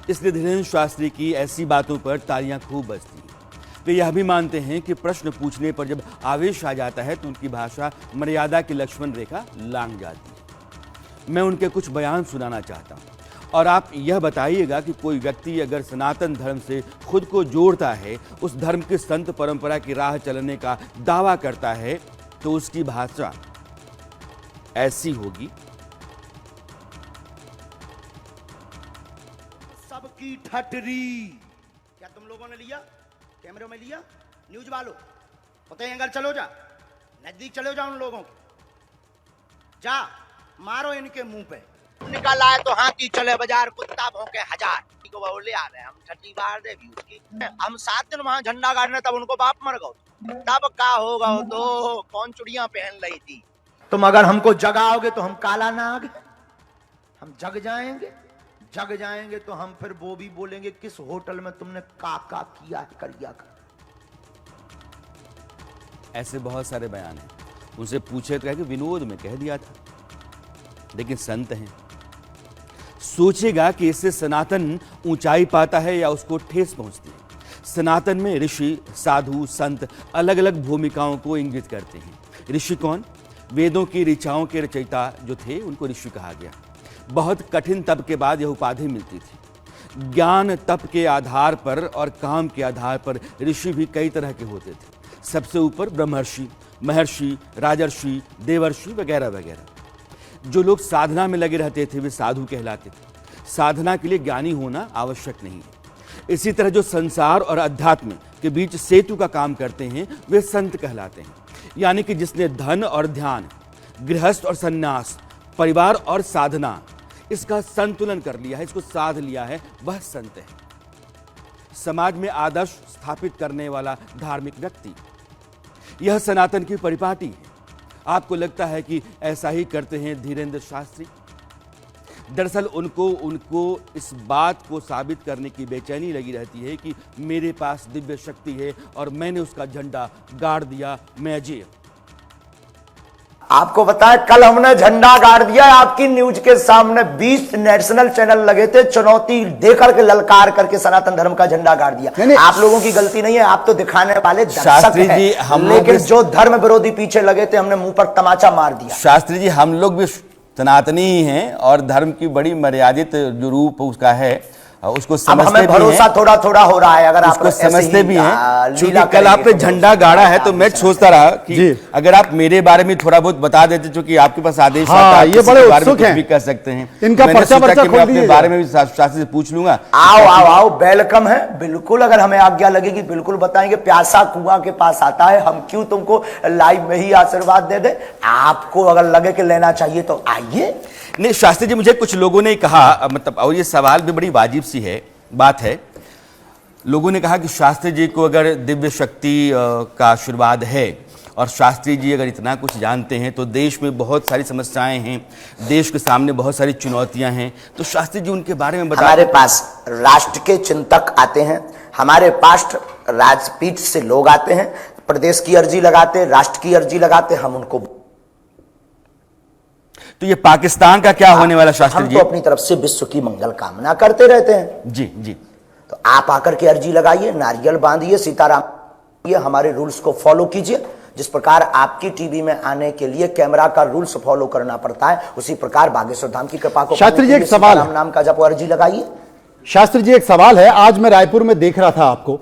इसलिए धीरेन्द्र शास्त्री की ऐसी बातों पर तालियां खूब बजती हैं। वे यह भी मानते हैं कि प्रश्न पूछने पर जब आवेश आ जाता है तो उनकी भाषा मर्यादा की लक्ष्मण रेखा लांघ जाती है। मैं उनके कुछ बयान सुनाना चाहता हूं और आप यह बताइएगा कि कोई व्यक्ति अगर सनातन धर्म से खुद को जोड़ता है, उस धर्म की संत परंपरा की राह चलने का दावा करता है, तो उसकी भाषा ऐसी होगी। सबकी ठटरी क्या तुम लोगों ने लिया? कैमरे में लिया? न्यूज वालों पता है, अंदर चलो जा, नजदीक चलो जा, उन लोगों के जा मारो इनके मुंह पे। निकाला है तो हाथी चले बाजार, कुत्ता भौंके हजार। को बोले आ रहे हम छठी बार दे भी उसकी। हम 7 दिन वहां झंडा गाड़ने, तब उनको बाप मर गए, तब का होगा तो कौन चुड़ियां पहन रही थी। तुम अगर हमको जगाओगे तो हम काला नाग, हम जग जाएंगे तो हम फिर वो भी बोलेंगे किस होटल में तुमने काका किया है, करिया कर। ऐसे बहुत सारे बयान हैं। उनसे पूछे तो कहे कि विनोद में कह दिया था, लेकिन संत हैं। सोचेगा कि इससे सनातन ऊंचाई पाता है या उसको ठेस पहुंचती है। सनातन में ऋषि, साधु, संत अलग अलग भूमिकाओं को इंगित करते हैं। ऋषि कौन? वेदों की ऋचाओं के रचयिता जो थे उनको ऋषि कहा गया। बहुत कठिन तप के बाद यह उपाधि मिलती थी। ज्ञान तप के आधार पर और काम के आधार पर ऋषि भी कई तरह के होते थे। सबसे ऊपर ब्रह्मर्षि, महर्षि, राजर्षि, देवर्षि वगैरह वगैरह। जो लोग साधना में लगे रहते थे वे साधु कहलाते थे। साधना के लिए ज्ञानी होना आवश्यक नहीं है। इसी तरह जो संसार और अध्यात्म के बीच सेतु का काम करते हैं वे संत कहलाते हैं। यानी कि जिसने धन और ध्यान, गृहस्थ और सन्यास, परिवार और साधना, इसका संतुलन कर लिया है, इसको साध लिया है, वह संत है। समाज में आदर्श स्थापित करने वाला धार्मिक व्यक्ति, यह सनातन की परिपाटी है। आपको लगता है कि ऐसा ही करते हैं धीरेन्द्र शास्त्री? दरअसल उनको इस बात को साबित करने की बेचैनी लगी रहती है कि मेरे पास दिव्य शक्ति है और मैंने उसका झंडा गाड़ दिया, मैं अजय। आपको बताया कल हमने झंडा गाड़ दिया आपकी न्यूज के सामने। 20 नेशनल चैनल लगे थे, चुनौती देकर के ललकार करके सनातन धर्म का झंडा गाड़ दिया। आप लोगों की गलती नहीं है, आप तो दिखाने वाले दर्शक हैं। लेकिन जो धर्म विरोधी पीछे लगे थे हमने मुंह पर तमाचा मार दिया। शास्त्री जी, हम लोग भी सनातनी ही हैं और धर्म की बड़ी मर्यादित जो रूप उसका है उसको समझते हमें भरोसा थोड़ा थोड़ा हो रहा है। अगर आप समझते भी हैं, क्योंकि कल आपने झंडा गाड़ा है तो मैं सोचता रहा कि अगर आप मेरे बारे में थोड़ा बहुत बता देते, क्योंकि आपके पास आदेश आता है, ये बड़े उत्सुक हैं, भी कर सकते हैं। इनका पर्चा अपने बारे में भी शास्त्री से पूछ लूंगा। आओ वेलकम है, बिल्कुल। अगर हमें आज्ञा लगेगी बिल्कुल बताएंगे। प्यासा कुआं के पास आता है, हम क्यों तुमको लाइव में ही आशीर्वाद दे दे। आपको अगर लगे कि लेना चाहिए तो आइए। नहीं शास्त्री जी, मुझे कुछ लोगों ने कहा, मतलब, और ये सवाल भी बड़ी वाजिब सी है बात है। लोगों ने कहा कि शास्त्री जी को अगर दिव्य शक्ति का आशीर्वाद है और शास्त्री जी अगर इतना कुछ जानते हैं तो देश में बहुत सारी समस्याएं हैं, देश के सामने बहुत सारी चुनौतियां हैं, तो शास्त्री जी उनके बारे में बताएं। हमारे पास राष्ट्र के चिंतक आते हैं, हमारे पास राजपीठ से लोग आते हैं, प्रदेश की अर्जी लगाते, राष्ट्र की अर्जी लगाते, हम उनको। तो ये पाकिस्तान का क्या होने वाला शास्त्री जी? हम तो अपनी तरफ से विश्व की मंगल कामना करते रहते हैं। जी जी। तो आप आकर के अर्जी लगाइए, नारियल बांधिए, सीताराम ये हमारे रूल्स को फॉलो कीजिए। जिस प्रकार आपकी टीवी में आने के लिए कैमरा का रूल्स फॉलो करना पड़ता है, उसी प्रकार बागेश्वर धाम की कृपा को शास्त्री जी एक सवाल, राम नाम का जप और अर्जी लगाइए। शास्त्री जी एक सवाल है। आज मैं रायपुर में देख रहा था आपको,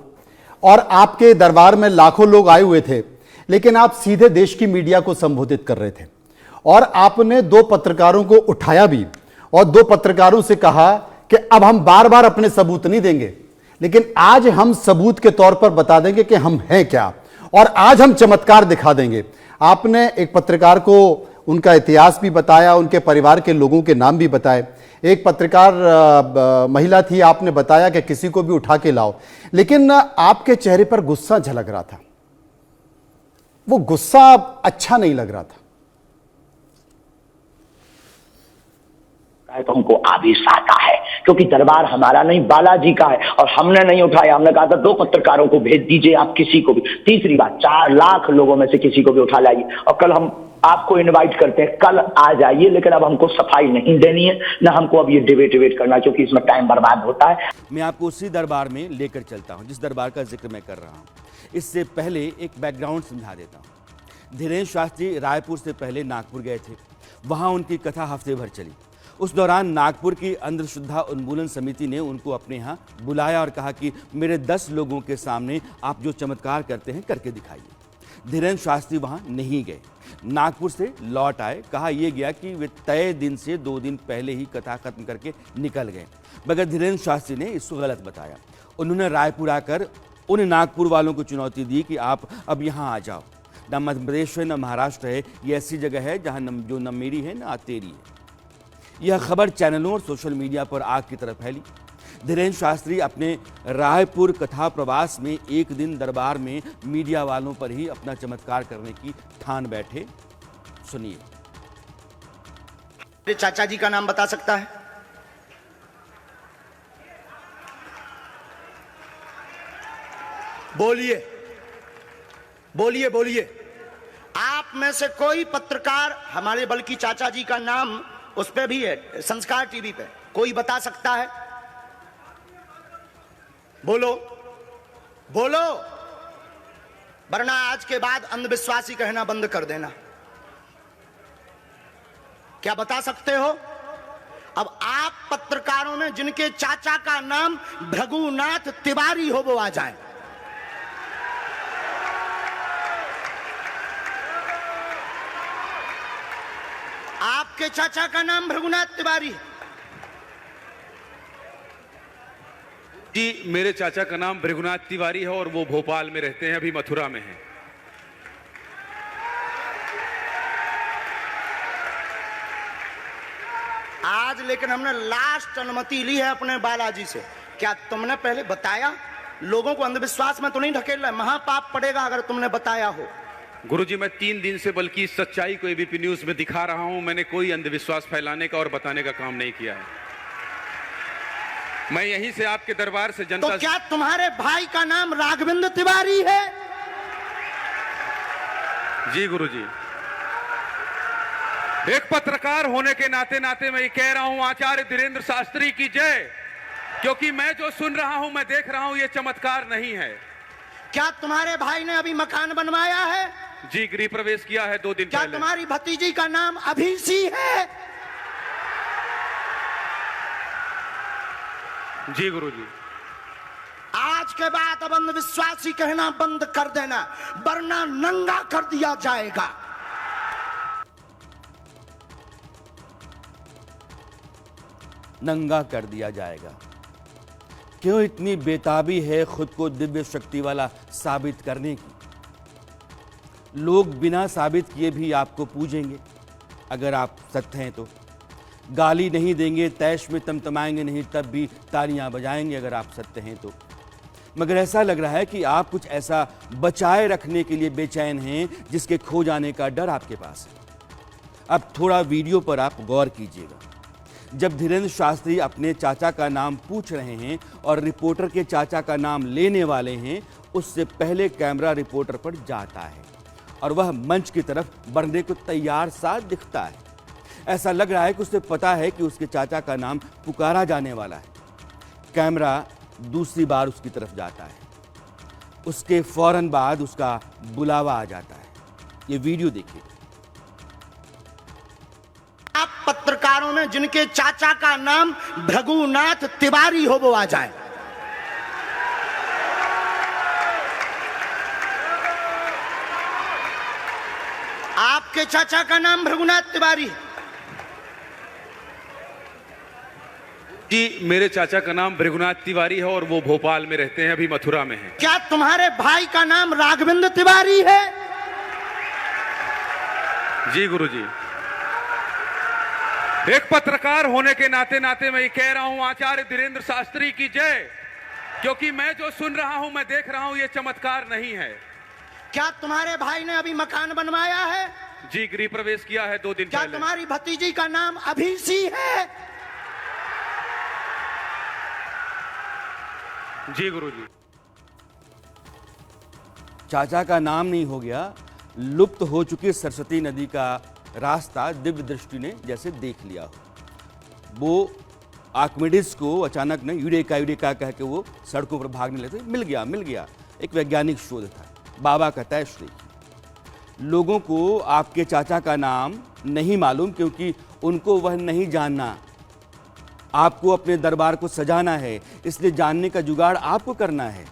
और आपके दरबार में लाखों लोग आए हुए थे, लेकिन आप सीधे देश की मीडिया को संबोधित कर रहे थे, और आपने 2 पत्रकारों को उठाया भी, और 2 पत्रकारों से कहा कि अब हम बार बार अपने सबूत नहीं देंगे, लेकिन आज हम सबूत के तौर पर बता देंगे कि हम हैं क्या, और आज हम चमत्कार दिखा देंगे। आपने एक पत्रकार को उनका इतिहास भी बताया, उनके परिवार के लोगों के नाम भी बताए। एक पत्रकार महिला थी, आपने बताया कि किसी को भी उठा के लाओ, लेकिन आपके चेहरे पर गुस्सा झलक रहा था। वो गुस्सा अच्छा नहीं लग रहा था। तो हमको आदेश आता है, क्योंकि दरबार हमारा नहीं, बालाजी का है, और हमने नहीं उठाया। हमने कहा था 2 पत्रकारों को भेज दीजिए, आप किसी को भी। तीसरी बात, 4 लाख लोगों में से किसी को भी उठा लाइए, और कल हम आपको इनवाइट करते हैं, कल आ जाइए। लेकिन अब हमको सफाई नहीं देनी है, ना हमको अब ये डिबेट करना, क्योंकि इसमें टाइम बर्बाद होता है। मैं आपको उसी दरबार में लेकर चलता हूं जिस दरबार का जिक्र मैं कर रहा हूं। इससे पहले एक बैकग्राउंड समझा देता हूं। धीरेन्द्र शास्त्री रायपुर से पहले नागपुर गए थे, वहां उनकी कथा हफ्ते भर चली। उस दौरान नागपुर की अंधश्रद्धा उन्मूलन समिति ने उनको अपने यहाँ बुलाया और कहा कि मेरे 10 लोगों के सामने आप जो चमत्कार करते हैं करके दिखाइए। धीरेन्द्र शास्त्री वहाँ नहीं गए, नागपुर से लौट आए। कहा यह गया कि वे तय दिन से 2 दिन पहले ही कथा खत्म करके निकल गए, मगर धीरेन्द्र शास्त्री ने इसको गलत बताया। उन्होंने रायपुर आकर उन नागपुर वालों को चुनौती दी कि आप अब यहाँ आ जाओ। न मध्य प्रदेश है, न महाराष्ट्र है, ये ऐसी जगह है जहाँ जो न मेरी है न आतेरी है। यह खबर चैनलों और सोशल मीडिया पर आग की तरह फैली। धीरेन्द्र शास्त्री अपने रायपुर कथा प्रवास में एक दिन दरबार में मीडिया वालों पर ही अपना चमत्कार करने की ठान बैठे। सुनिए। मेरे चाचा जी का नाम बता सकता है? बोलिए बोलिए बोलिए। आप में से कोई पत्रकार, हमारे बल्कि चाचा जी का नाम उस पे भी है, संस्कार टीवी पे, कोई बता सकता है? बोलो बोलो, वरना आज के बाद अंधविश्वासी कहना बंद कर देना। क्या बता सकते हो? अब आप पत्रकारों में जिनके चाचा का नाम भृगुनाथ तिवारी हो, वो आ जाए। आपके चाचा का नाम भृगुनाथ तिवारी है? जी, मेरे चाचा का नाम भृगुनाथ तिवारी है और वो भोपाल में रहते हैं, अभी मथुरा में हैं। आज लेकिन हमने लास्ट अनुमति ली है अपने बालाजी से। क्या तुमने पहले बताया? लोगों को अंधविश्वास में तो नहीं ढकेलना है, महापाप पड़ेगा अगर तुमने बताया हो। गुरुजी, मैं 3 दिन से बल्कि सच्चाई को एबीपी न्यूज में दिखा रहा हूं। मैंने कोई अंधविश्वास फैलाने का और बताने का काम नहीं किया है। मैं यहीं से आपके दरबार से जनता तो क्या तुम्हारे भाई का नाम राघवेंद्र तिवारी है? जी गुरुजी, एक पत्रकार होने के नाते मैं ये कह रहा हूं, आचार्य धीरेन्द्र शास्त्री की जय, क्योंकि मैं जो सुन रहा हूं, मैं देख रहा हूं, ये चमत्कार नहीं है। क्या तुम्हारे भाई ने अभी मकान बनवाया है? जी, गृह प्रवेश किया है 2 दिन क्या पहले। तुम्हारी भतीजी का नाम अभिषी है? जी गुरुजी। आज के बाद अब अंधविश्वासी कहना बंद कर देना, वरना नंगा कर दिया जाएगा। नंगा कर दिया जाएगा। क्यों इतनी बेताबी है खुद को दिव्य शक्ति वाला साबित करने की? लोग बिना साबित किए भी आपको पूजेंगे अगर आप सत्य हैं तो। गाली नहीं देंगे, तैश में तमतमाएंगे नहीं, तब भी तालियां बजाएंगे अगर आप सत्य हैं तो। मगर ऐसा लग रहा है कि आप कुछ ऐसा बचाए रखने के लिए बेचैन हैं जिसके खो जाने का डर आपके पास है। अब थोड़ा वीडियो पर आप गौर कीजिएगा। जब धीरेन्द्र शास्त्री अपने चाचा का नाम पूछ रहे हैं और रिपोर्टर के चाचा का नाम लेने वाले हैं, उससे पहले कैमरा रिपोर्टर पर जाता है और वह मंच की तरफ बढ़ने को तैयार सा दिखता है। ऐसा लग रहा है कि उसे पता है कि उसके चाचा का नाम पुकारा जाने वाला है। कैमरा दूसरी बार उसकी तरफ जाता है। उसके फौरन बाद उसका बुलावा आ जाता है। ये वीडियो देखिए। आप पत्रकारों में जिनके चाचा का नाम भृगुनाथ तिवारी हो वो आ जाए। आपके चाचा का नाम भृगुनाथ तिवारी? जी, मेरे चाचा का नाम भृगुनाथ तिवारी है और वो भोपाल में रहते हैं, अभी मथुरा में हैं। क्या तुम्हारे भाई का नाम राघवेंद्र तिवारी है? जी गुरुजी, एक पत्रकार होने के नाते मैं ये कह रहा हूं, आचार्य धीरेन्द्र शास्त्री की जय, क्योंकि मैं जो सुन रहा हूं, मैं देख रहा हूं, ये चमत्कार नहीं है। क्या तुम्हारे भाई ने अभी मकान बनवाया है? जी, गृह प्रवेश किया है 2 दिन क्या पहले। तुम्हारी भतीजी का नाम अभिषी है? जी गुरुजी। चाचा का नाम नहीं हो गया, लुप्त हो चुकी सरस्वती नदी का रास्ता दिव्य दृष्टि ने जैसे देख लिया हो। वो आर्किमिडीज को अचानक न यूरेका कह के वो सड़कों पर भागने लगे। मिल गया। एक वैज्ञानिक शोध था। बाबा कहता है श्री, लोगों को आपके चाचा का नाम नहीं मालूम क्योंकि उनको वह नहीं जानना। आपको अपने दरबार को सजाना है, इसलिए जानने का जुगाड़ आपको करना है।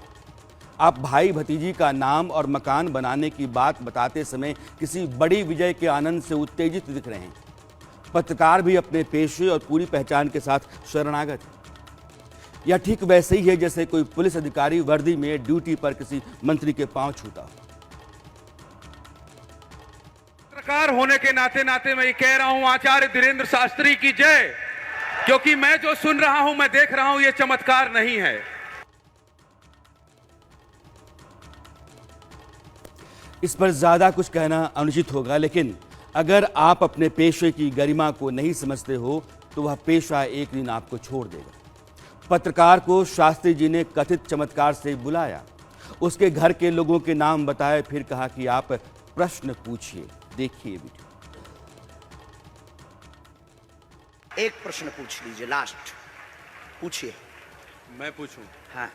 आप भाई भतीजी का नाम और मकान बनाने की बात बताते समय किसी बड़ी विजय के आनंद से उत्तेजित दिख रहे हैं। पत्रकार भी अपने पेशे और पूरी पहचान के साथ शरणागत है। यह ठीक वैसे ही है जैसे कोई पुलिस अधिकारी वर्दी में ड्यूटी पर किसी मंत्री के पांव छूता हो। पत्रकार होने के नाते मैं ये कह रहा हूं, आचार्य धीरेन्द्र शास्त्री की जय, क्योंकि मैं जो सुन रहा हूं, मैं देख रहा हूं, ये चमत्कार नहीं है। इस पर ज्यादा कुछ कहना अनुचित होगा, लेकिन अगर आप अपने पेशे की गरिमा को नहीं समझते हो तो वह पेशा एक दिन आपको छोड़ देगा। पत्रकार को शास्त्री जी ने कथित चमत्कार से बुलाया, उसके घर के लोगों के नाम बताए, फिर कहा कि आप प्रश्न पूछिए। देखिए वीडियो। एक प्रश्न पूछ लीजिए, लास्ट पूछिए। मैं पूछूं? हाँ।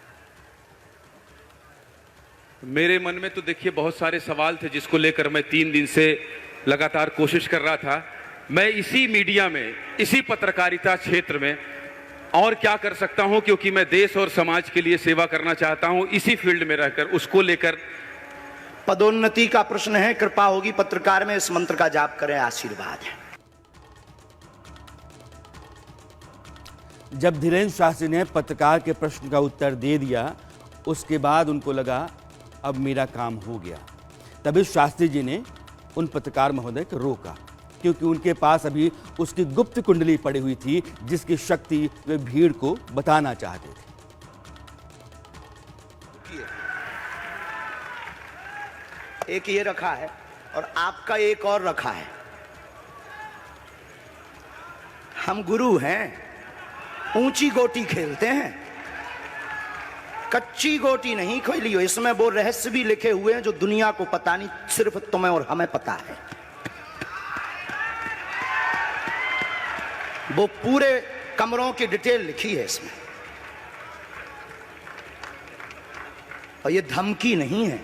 मेरे मन में तो देखिए बहुत सारे सवाल थे जिसको लेकर मैं 3 दिन से लगातार कोशिश कर रहा था। मैं इसी मीडिया में, इसी पत्रकारिता क्षेत्र में और क्या कर सकता हूं, क्योंकि मैं देश और समाज के लिए सेवा करना चाहता हूं, इसी फील्ड में रहकर उसको लेकर। पदोन्नति का प्रश्न है, कृपा होगी पत्रकार में इस मंत्र का जाप करें, आशीर्वाद है। जब धीरेन्द्र शास्त्री ने पत्रकार के प्रश्न का उत्तर दे दिया, उसके बाद उनको लगा अब मेरा काम हो गया। तभी शास्त्री जी ने उन पत्रकार महोदय को रोका, क्योंकि उनके पास अभी उसकी गुप्त कुंडली पड़ी हुई थी जिसकी शक्ति वे भीड़ को बताना चाहते थे। एक ये रखा है और आपका एक और रखा है। हम गुरु हैं, ऊंची गोटी खेलते हैं, कच्ची गोटी नहीं खेली हो। इसमें वो रहस्य भी लिखे हुए हैं जो दुनिया को पता नहीं, सिर्फ तुम्हें और हमें पता है। वो पूरे कमरों की डिटेल लिखी है इसमें। और ये धमकी नहीं है,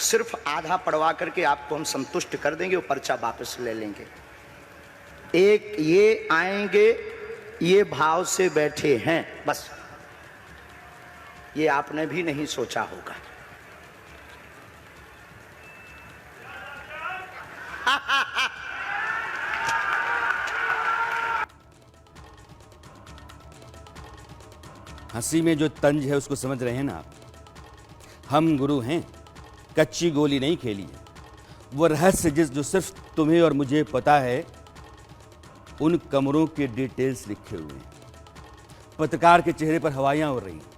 सिर्फ आधा पढ़वा करके आपको हम संतुष्ट कर देंगे और पर्चा वापस ले लेंगे। एक ये आएंगे, ये भाव से बैठे हैं, बस ये आपने भी नहीं सोचा होगा। हंसी में जो तंज है उसको समझ रहे हैं ना आप। हम गुरु हैं, कच्ची गोली नहीं खेली है। वो रहस्य जो सिर्फ तुम्हें और मुझे पता है, उन कमरों के डिटेल्स लिखे हुए हैं। पत्रकार के चेहरे पर हवाइयां उड़ रही हैं।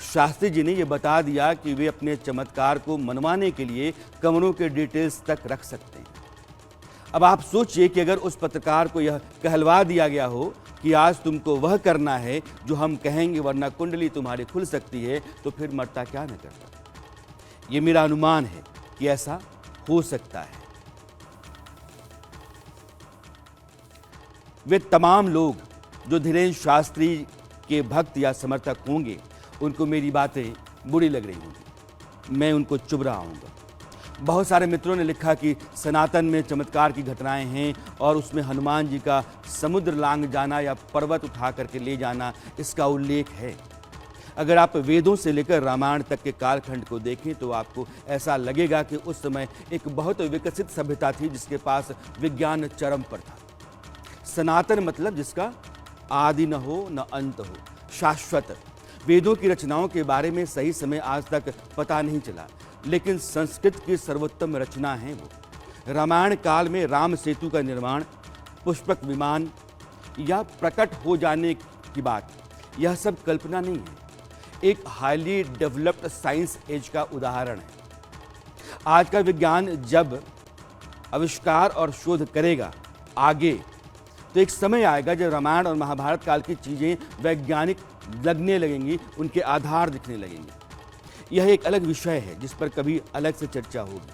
शास्त्री जी ने यह बता दिया कि वे अपने चमत्कार को मनवाने के लिए कमरों के डिटेल्स तक रख सकते हैं। अब आप सोचिए कि अगर उस पत्रकार को यह कहलवा दिया गया हो कि आज तुमको वह करना है जो हम कहेंगे, वरना कुंडली तुम्हारी खुल सकती है, तो फिर मरता क्या न करता। ये मेरा अनुमान है कि ऐसा हो सकता है। वे तमाम लोग जो धीरेन्द्र शास्त्री के भक्त या समर्थक होंगे, उनको मेरी बातें बुरी लग रही होंगी, मैं उनको चुभ रहा हूँगा। बहुत सारे मित्रों ने लिखा कि सनातन में चमत्कार की घटनाएं हैं और उसमें हनुमान जी का समुद्र लांग जाना या पर्वत उठा करके ले जाना इसका उल्लेख है। अगर आप वेदों से लेकर रामायण तक के कालखंड को देखें तो आपको ऐसा लगेगा कि उस समय एक बहुत विकसित सभ्यता थी जिसके पास विज्ञान चरम पर था। सनातन मतलब जिसका आदि न हो न अंत हो, शाश्वत। वेदों की रचनाओं के बारे में सही समय आज तक पता नहीं चला, लेकिन संस्कृत की सर्वोत्तम रचना है वो। रामायण काल में राम सेतु का निर्माण, पुष्पक विमान या प्रकट हो जाने की बात, यह सब कल्पना नहीं है, एक हाईली डेवलप्ड साइंस एज का उदाहरण है। आज का विज्ञान जब आविष्कार और शोध करेगा आगे, तो एक समय आएगा जब रामायण और महाभारत काल की चीज़ें वैज्ञानिक लगने लगेंगी, उनके आधार दिखने लगेंगे। यह एक अलग विषय है जिस पर कभी अलग से चर्चा होगी।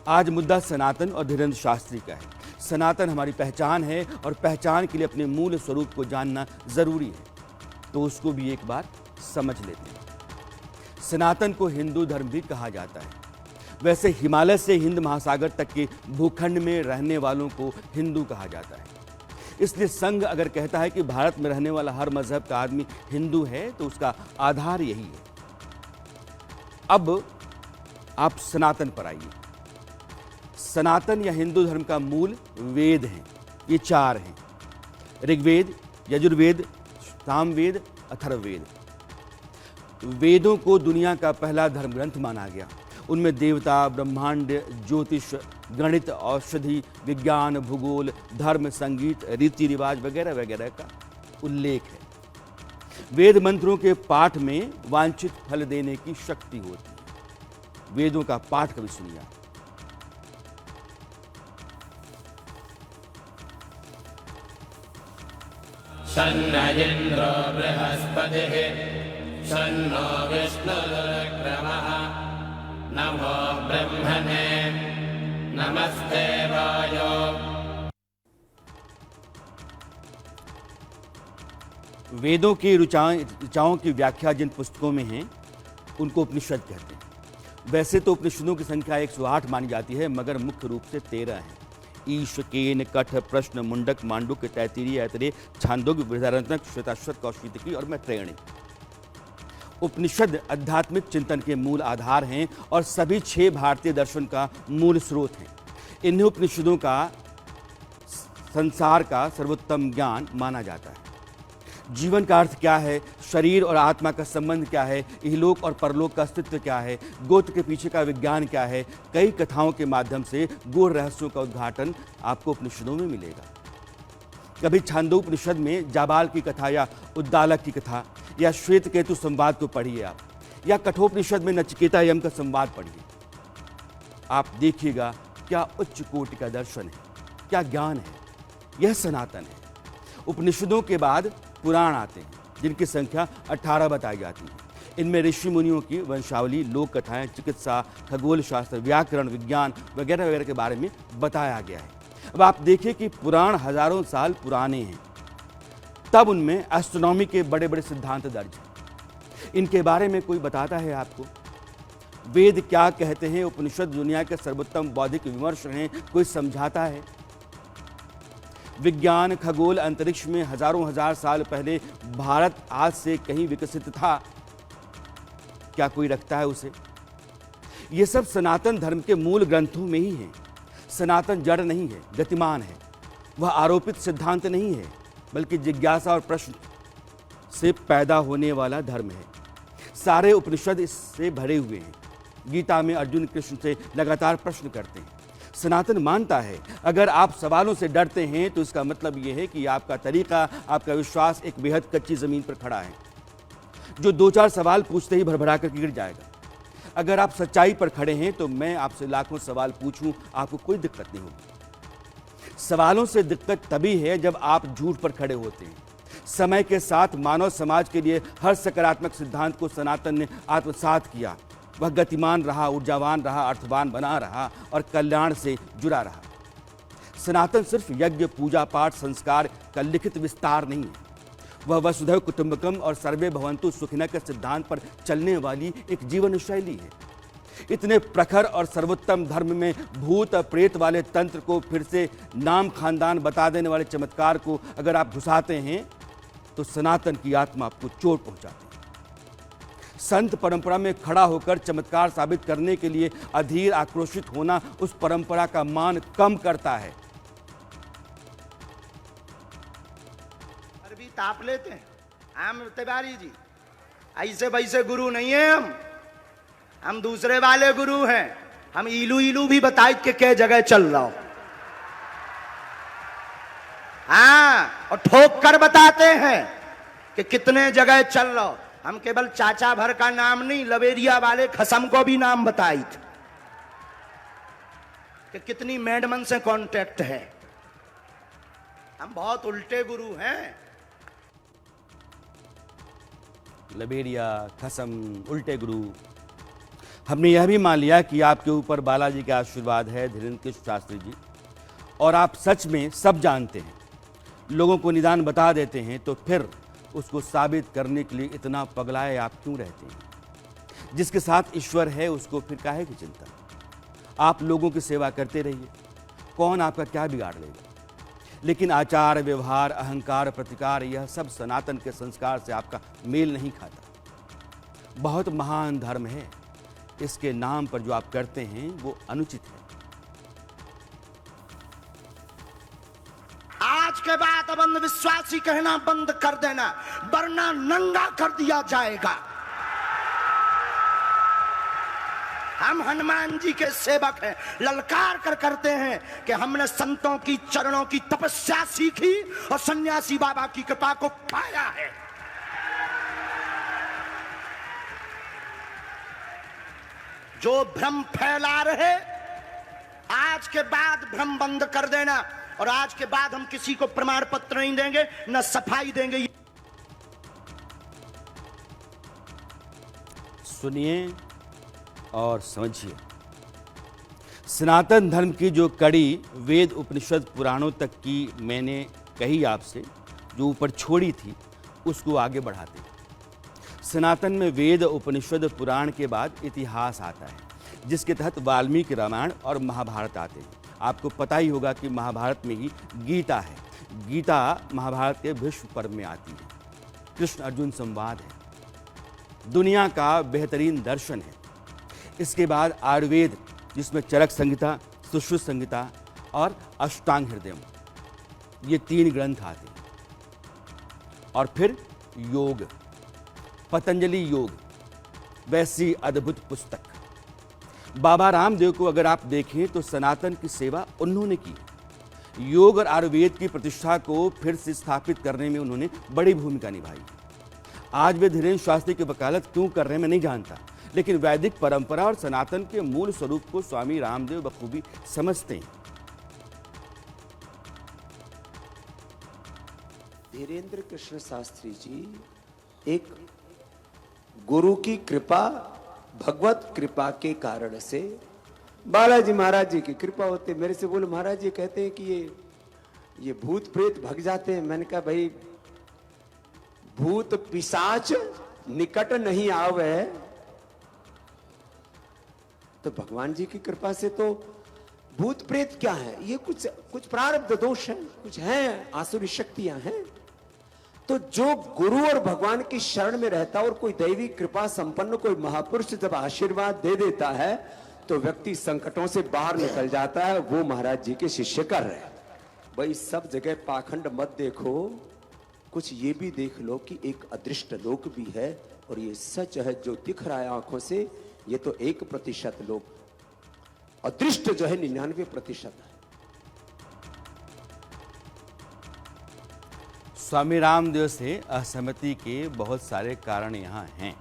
आज मुद्दा सनातन और धीरेन्द्र शास्त्री का है। सनातन हमारी पहचान है और पहचान के लिए अपने मूल स्वरूप को जानना जरूरी है, तो उसको भी एक बार समझ लेते हैं। सनातन को हिंदू धर्म भी कहा जाता है। वैसे हिमालय से हिंद महासागर तक के भूखंड में रहने वालों को हिंदू कहा जाता है। इसलिए संघ अगर कहता है कि भारत में रहने वाला हर मजहब का आदमी हिंदू है, तो उसका आधार यही है। अब आप सनातन पर आइए। सनातन या हिंदू धर्म का मूल वेद हैं। ये 4 हैं: ऋग्वेद, यजुर्वेद, सामवेद, अथर्ववेद। वेदों को दुनिया का पहला धर्म ग्रंथ माना गया। उनमें देवता, ब्रह्मांड, ज्योतिष, गणित, औषधि, विज्ञान, भूगोल, धर्म, संगीत, रीति रिवाज वगैरह वगैरह का उल्लेख है। वेद मंत्रों के पाठ में वांछित फल देने की शक्ति होती है। वेदों का पाठ कभी सुनिए। सन्न इंद्रो बृहस्पतिः सन्नो विष्णुरुक्रमः नमो ब्रह्मणे नमस्ते वायो। वेदों की ऋचाओं की व्याख्या जिन पुस्तकों में है उनको उपनिषद कहते हैं। वैसे तो उपनिषदों की संख्या 108 मानी जाती है, मगर मुख्य रूप से 13 है। ईश, केन, कठ, प्रश्न, मुंडक, मांडुक्य, तैत्तिरीय, ऐतरेय, छांदोग्य, बृहदारण्यक, श्वेताश्वत, कौशिकी और मैत्रेयणी। उपनिषद आध्यात्मिक चिंतन के मूल आधार हैं और सभी 6 भारतीय दर्शन का मूल स्रोत हैं। इन्हीं उपनिषदों का संसार का सर्वोत्तम ज्ञान माना जाता है। जीवन का अर्थ क्या है, शरीर और आत्मा का संबंध क्या है, इहलोक और परलोक का अस्तित्व क्या है, गोत्र के पीछे का विज्ञान क्या है, कई कथाओं के माध्यम से गूढ़ रहस्यों का उद्घाटन आपको उपनिषदों में मिलेगा। कभी छांदोपनिषद में जाबाल की कथा या उद्दालक की कथा या श्वेत केतु संवाद को पढ़िए आप, या कठोपनिषद में नचिकेता यम का संवाद पढ़िए। आप देखिएगा क्या उच्च कोटि का दर्शन है, क्या ज्ञान है। यह सनातन है। उपनिषदों के बाद पुराण आते हैं जिनकी संख्या 18 बताई जाती है। इनमें ऋषि मुनियों की वंशावली, लोक कथाएं, चिकित्सा, खगोल शास्त्र, व्याकरण, विज्ञान वगैरह वगैरह के बारे में बताया गया है। अब आप देखिए कि पुराण हजारों साल पुराने हैं, तब उनमें एस्ट्रोनॉमी के बड़े बड़े सिद्धांत दर्ज हैं। इनके बारे में कोई बताता है आपको? वेद क्या कहते हैं, उपनिषद दुनिया के सर्वोत्तम बौद्धिक विमर्श हैं, कोई समझाता है? विज्ञान, खगोल, अंतरिक्ष में हजारों हजार साल पहले भारत आज से कहीं विकसित था, क्या कोई रखता है उसे? ये सब सनातन धर्म के मूल ग्रंथों में ही है। सनातन जड़ नहीं है, गतिमान है। वह आरोपित सिद्धांत नहीं है, बल्कि जिज्ञासा और प्रश्न से पैदा होने वाला धर्म है। सारे उपनिषद इससे भरे हुए हैं। गीता में अर्जुन कृष्ण से लगातार प्रश्न करते हैं। सनातन मानता है अगर आप सवालों से डरते हैं तो इसका मतलब यह है कि आपका तरीका, आपका विश्वास एक बेहद कच्ची जमीन पर खड़ा है, जो 2-4 सवाल पूछते ही भरभरा कर गिर जाएगा। अगर आप सच्चाई पर खड़े हैं तो मैं आपसे लाखों सवाल पूछूं, आपको कोई दिक्कत नहीं होगी। सवालों से दिक्कत तभी है जब आप झूठ पर खड़े होते हैं। समय के साथ मानव समाज के लिए हर सकारात्मक सिद्धांत को सनातन ने आत्मसात किया। वह गतिमान रहा, ऊर्जावान रहा, अर्थवान बना रहा और कल्याण से जुड़ा रहा। सनातन सिर्फ यज्ञ, पूजा पाठ, संस्कार का लिखित विस्तार नहीं है। वह वसुधैव कुटुंबकम और सर्वे भवन्तु सुखिनः के सिद्धांत पर चलने वाली एक जीवन शैली है। इतने प्रखर और सर्वोत्तम धर्म में भूत प्रेत वाले तंत्र को फिर से नाम खानदान बता देने वाले चमत्कार को अगर आप घुसाते हैं तो सनातन की आत्मा आपको चोट पहुंचाती है। संत परंपरा में खड़ा होकर चमत्कार साबित करने के लिए अधीर आक्रोशित होना उस परंपरा का मान कम करता है। अरबी ताप लेते हैं हम तिवारी जी, ऐसे वैसे गुरु नहीं है हम दूसरे वाले गुरु हैं। हम इलू इलू भी बताई के क्या जगह चल रहा हो, हाँ, और ठोक कर बताते हैं कि कितने जगह चल रहा हो। हम केवल चाचा भर का नाम नहीं, लवेरिया वाले खसम को भी नाम बताई थे कि कितनी मैडमन से कांटेक्ट है। हम बहुत उल्टे गुरु हैं। लबेरिया, खसम, उल्टे गुरु। हमने यह भी मान लिया कि आपके ऊपर बालाजी का आशीर्वाद है धीरेन्द्र कृष्ण शास्त्री जी, और आप सच में सब जानते हैं, लोगों को निदान बता देते हैं, तो फिर उसको साबित करने के लिए इतना पगलाए आप क्यों रहते हैं? जिसके साथ ईश्वर है उसको फिर काहे की चिंता? आप लोगों की सेवा करते रहिए, कौन आपका क्या बिगाड़ लेगा। लेकिन आचार व्यवहार, अहंकार, प्रतिकार, यह सब सनातन के संस्कार से आपका मेल नहीं खाता। बहुत महान धर्म है, इसके नाम पर जो आप करते हैं वो अनुचित है। आज के बाद अब अंधविश्वासी कहना बंद कर देना, वरना नंगा कर दिया जाएगा। हम हनुमान जी के सेवक हैं, ललकार कर करते हैं कि हमने संतों की चरणों की तपस्या सीखी और सन्यासी बाबा की कृपा को पाया है। जो भ्रम फैला रहे, आज के बाद भ्रम बंद कर देना, और आज के बाद हम किसी को प्रमाण पत्र नहीं देंगे, न सफाई देंगे। सुनिए और समझिए, सनातन धर्म की जो कड़ी वेद उपनिषद पुराणों तक की मैंने कही आपसे, जो ऊपर छोड़ी थी, उसको आगे बढ़ाते हैं। सनातन में वेद उपनिषद पुराण के बाद इतिहास आता है, जिसके तहत वाल्मीकि रामायण और महाभारत आते हैं। आपको पता ही होगा कि महाभारत में ही गीता है। गीता महाभारत के भीष्म पर्व में आती है। कृष्ण अर्जुन संवाद है, दुनिया का बेहतरीन दर्शन है। इसके बाद आयुर्वेद, जिसमें चरक संहिता, सुश्रुत संहिता और अष्टांग हृदयम, ये 3 ग्रंथ आते हैं। और फिर योग, पतंजलि योग, वैसी अद्भुत पुस्तक। बाबा रामदेव को अगर आप देखें तो सनातन की सेवा उन्होंने की। योग और आयुर्वेद की प्रतिष्ठा को फिर से स्थापित करने में उन्होंने बड़ी भूमिका निभाई। आज वे धीरेन्द्र शास्त्री की वकालत क्यों कर रहे हैं मैं नहीं जानता, लेकिन वैदिक परंपरा और सनातन के मूल स्वरूप को स्वामी रामदेव बखूबी समझते हैं। धीरेन्द्र कृष्ण शास्त्री जी एक गुरु की कृपा, भगवत कृपा के कारण से, बालाजी महाराज जी की कृपा होते। मेरे से बोले महाराज जी कहते हैं कि ये भूत प्रेत भग जाते हैं। मैंने कहा भाई भूत पिशाच निकट नहीं आवे तो भगवान जी की कृपा से तो भूत प्रेत क्या है, ये कुछ प्रारब्ध दोष है, कुछ है, आसुरी शक्तियां हैं। तो जो गुरु और भगवान की शरण में रहता और कोई दैवी कृपा संपन्न कोई महापुरुष जब आशीर्वाद दे देता है तो व्यक्ति संकटों से बाहर निकल जाता है। वो महाराज जी के शिष्य कर रहे हैं। भाई सब जगह पाखंड मत देखो, कुछ ये भी देख लो कि एक अदृष्ट लोक भी है, और ये सच है जो दिख रहा है आंखों से। ये तो 1% लोग, अदृष्ट जो है 99% है। स्वामी रामदेव से असहमति के बहुत सारे कारण यहाँ हैं।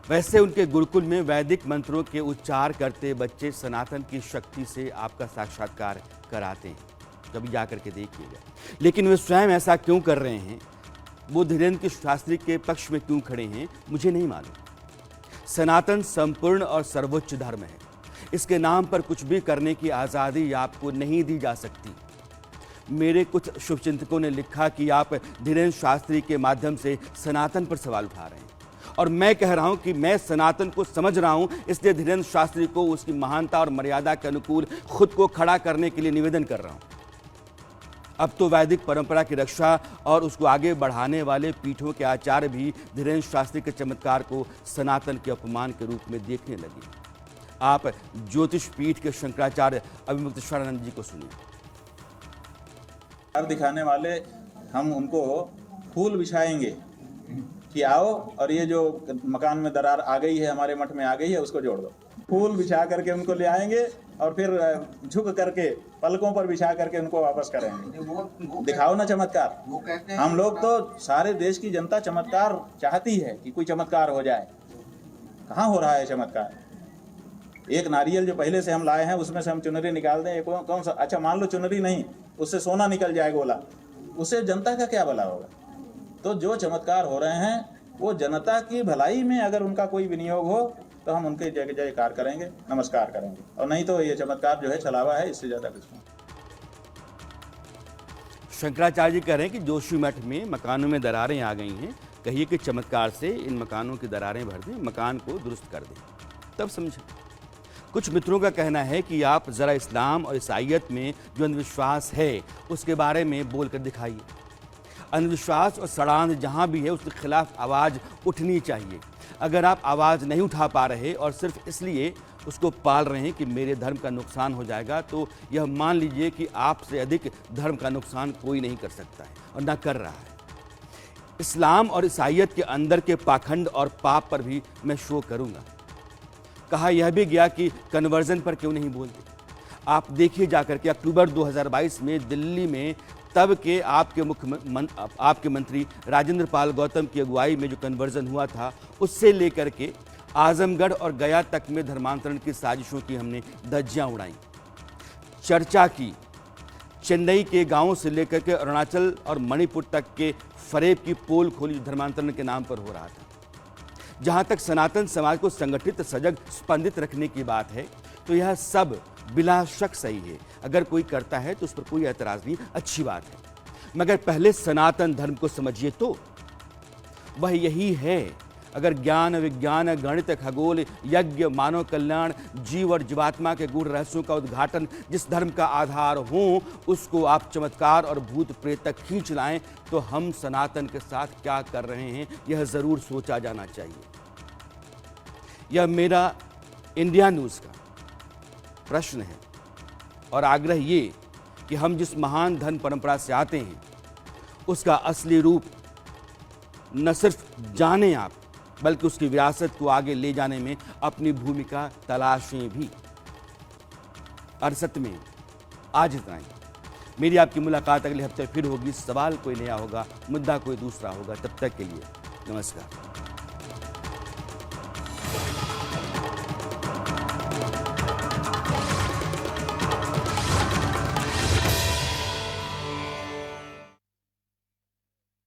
वैसे उनके गुरुकुल में वैदिक मंत्रों के उच्चार करते बच्चे सनातन की शक्ति से आपका साक्षात्कार कराते हैं, कभी जाकर के देखिएगा। लेकिन वे स्वयं ऐसा क्यों कर रहे हैं, वो धीरेन्द्र कृष्ण शास्त्री के पक्ष में क्यों खड़े हैं, मुझे नहीं मालूम। सनातन संपूर्ण और सर्वोच्च धर्म है। इसके नाम पर कुछ भी करने की आज़ादी आपको नहीं दी जा सकती। मेरे कुछ शुभचिंतकों ने लिखा कि आप धीरेन्द्र शास्त्री के माध्यम से सनातन पर सवाल उठा रहे हैं और मैं कह रहा हूं कि मैं सनातन को समझ रहा हूं, इसलिए धीरेन्द्र शास्त्री को उसकी महानता और मर्यादा के अनुकूल खुद को खड़ा करने के लिए निवेदन कर रहा हूं। अब तो वैदिक परंपरा की रक्षा और उसको आगे बढ़ाने वाले पीठों के आचार्य भी धीरेन्द्र शास्त्री के चमत्कार को सनातन के अपमान के रूप में देखने लगे। आप ज्योतिष पीठ के शंकराचार्य अभिमुक्तेश्वरानंद जी को सुनिए। दिखाने वाले हम उनको फूल बिछाएंगे कि आओ और ये जो मकान में दरार आ गई है, हमारे मठ में आ गई है, उसको जोड़ दो। फूल बिछा करके उनको ले आएंगे और फिर झुक करके पलकों पर बिछा करके उनको वापस करेंगे। दिखाओ ना चमत्कार। हम लोग तो सारे देश की जनता चमत्कार चाहती है कि कोई चमत्कार हो जाए। कहाँ हो रहा है चमत्कार? एक नारियल जो पहले से हम लाए हैं उसमें से हम चुनरी निकाल दें, कौन सा? अच्छा मान लो चुनरी नहीं, उससे सोना निकल जाए गोला, उससे जनता का क्या भला होगा? तो जो चमत्कार हो रहे हैं वो जनता की भलाई में अगर उनका कोई विनियोग हो तो हम उनके जय जयकार करेंगे, नमस्कार करेंगे, और नहीं तो ये चमत्कार जो है छलावा है, इससे ज्यादा कुछ नहीं। शंकराचार्य जी कह रहे हैं कि जोशी मठ में मकानों में दरारें आ गई हैं, कहिए कि चमत्कार से इन मकानों की दरारें भर दें, मकान को दुरुस्त कर दें, तब समझें। कुछ मित्रों का कहना है कि आप ज़रा इस्लाम और ईसाइयत में जो अंधविश्वास है उसके बारे में बोलकर दिखाइए। अंधविश्वास और सड़ांध जहाँ भी है उसके खिलाफ आवाज़ उठनी चाहिए। अगर आप आवाज़ नहीं उठा पा रहे और सिर्फ इसलिए उसको पाल रहे हैं कि मेरे धर्म का नुकसान हो जाएगा, तो यह मान लीजिए कि आपसे अधिक धर्म का नुकसान कोई नहीं कर सकता है और ना कर रहा है। इस्लाम और ईसाइयत के अंदर के पाखंड और पाप पर भी मैं शो करूँगा। कहा यह भी गया कि कन्वर्जन पर क्यों नहीं बोलते। आप देखिए जाकर के अक्टूबर 2022 में दिल्ली में तब के आपके मंत्री राजेंद्र पाल गौतम की अगुवाई में जो कन्वर्जन हुआ था, उससे लेकर के आजमगढ़ और गया तक में धर्मांतरण की साजिशों की हमने धज्जियां उड़ाई, चर्चा की। चेन्नई के गांवों से लेकर के अरुणाचल और मणिपुर तक के फरेब की पोल खोली जो धर्मांतरण के नाम पर हो रहा था। जहां तक सनातन समाज को संगठित, सजग, स्पंदित रखने की बात है तो यह सब बिला शक सही है। अगर कोई करता है तो उस पर कोई ऐतराज नहीं, अच्छी बात है, मगर पहले सनातन धर्म को समझिए। तो वह यही है। अगर ज्ञान, विज्ञान, गणित, खगोल, यज्ञ, मानव कल्याण, जीव और जीवात्मा के गूढ़ रहस्यों का उद्घाटन जिस धर्म का आधार हो, उसको आप चमत्कार और भूत प्रेत तक खींच लाएं, तो हम सनातन के साथ क्या कर रहे हैं यह जरूर सोचा जाना चाहिए। यह मेरा इंडिया न्यूज़ का प्रश्न है और आग्रह ये कि हम जिस महान धर्म परंपरा से आते हैं उसका असली रूप न सिर्फ जानें आप, बल्कि उसकी विरासत को आगे ले जाने में अपनी भूमिका तलाशें भी। अरसत में आज इतना ही। मेरी आपकी मुलाकात अगले हफ्ते फिर होगी। सवाल कोई नया होगा, मुद्दा कोई दूसरा होगा। तब तक के लिए नमस्कार।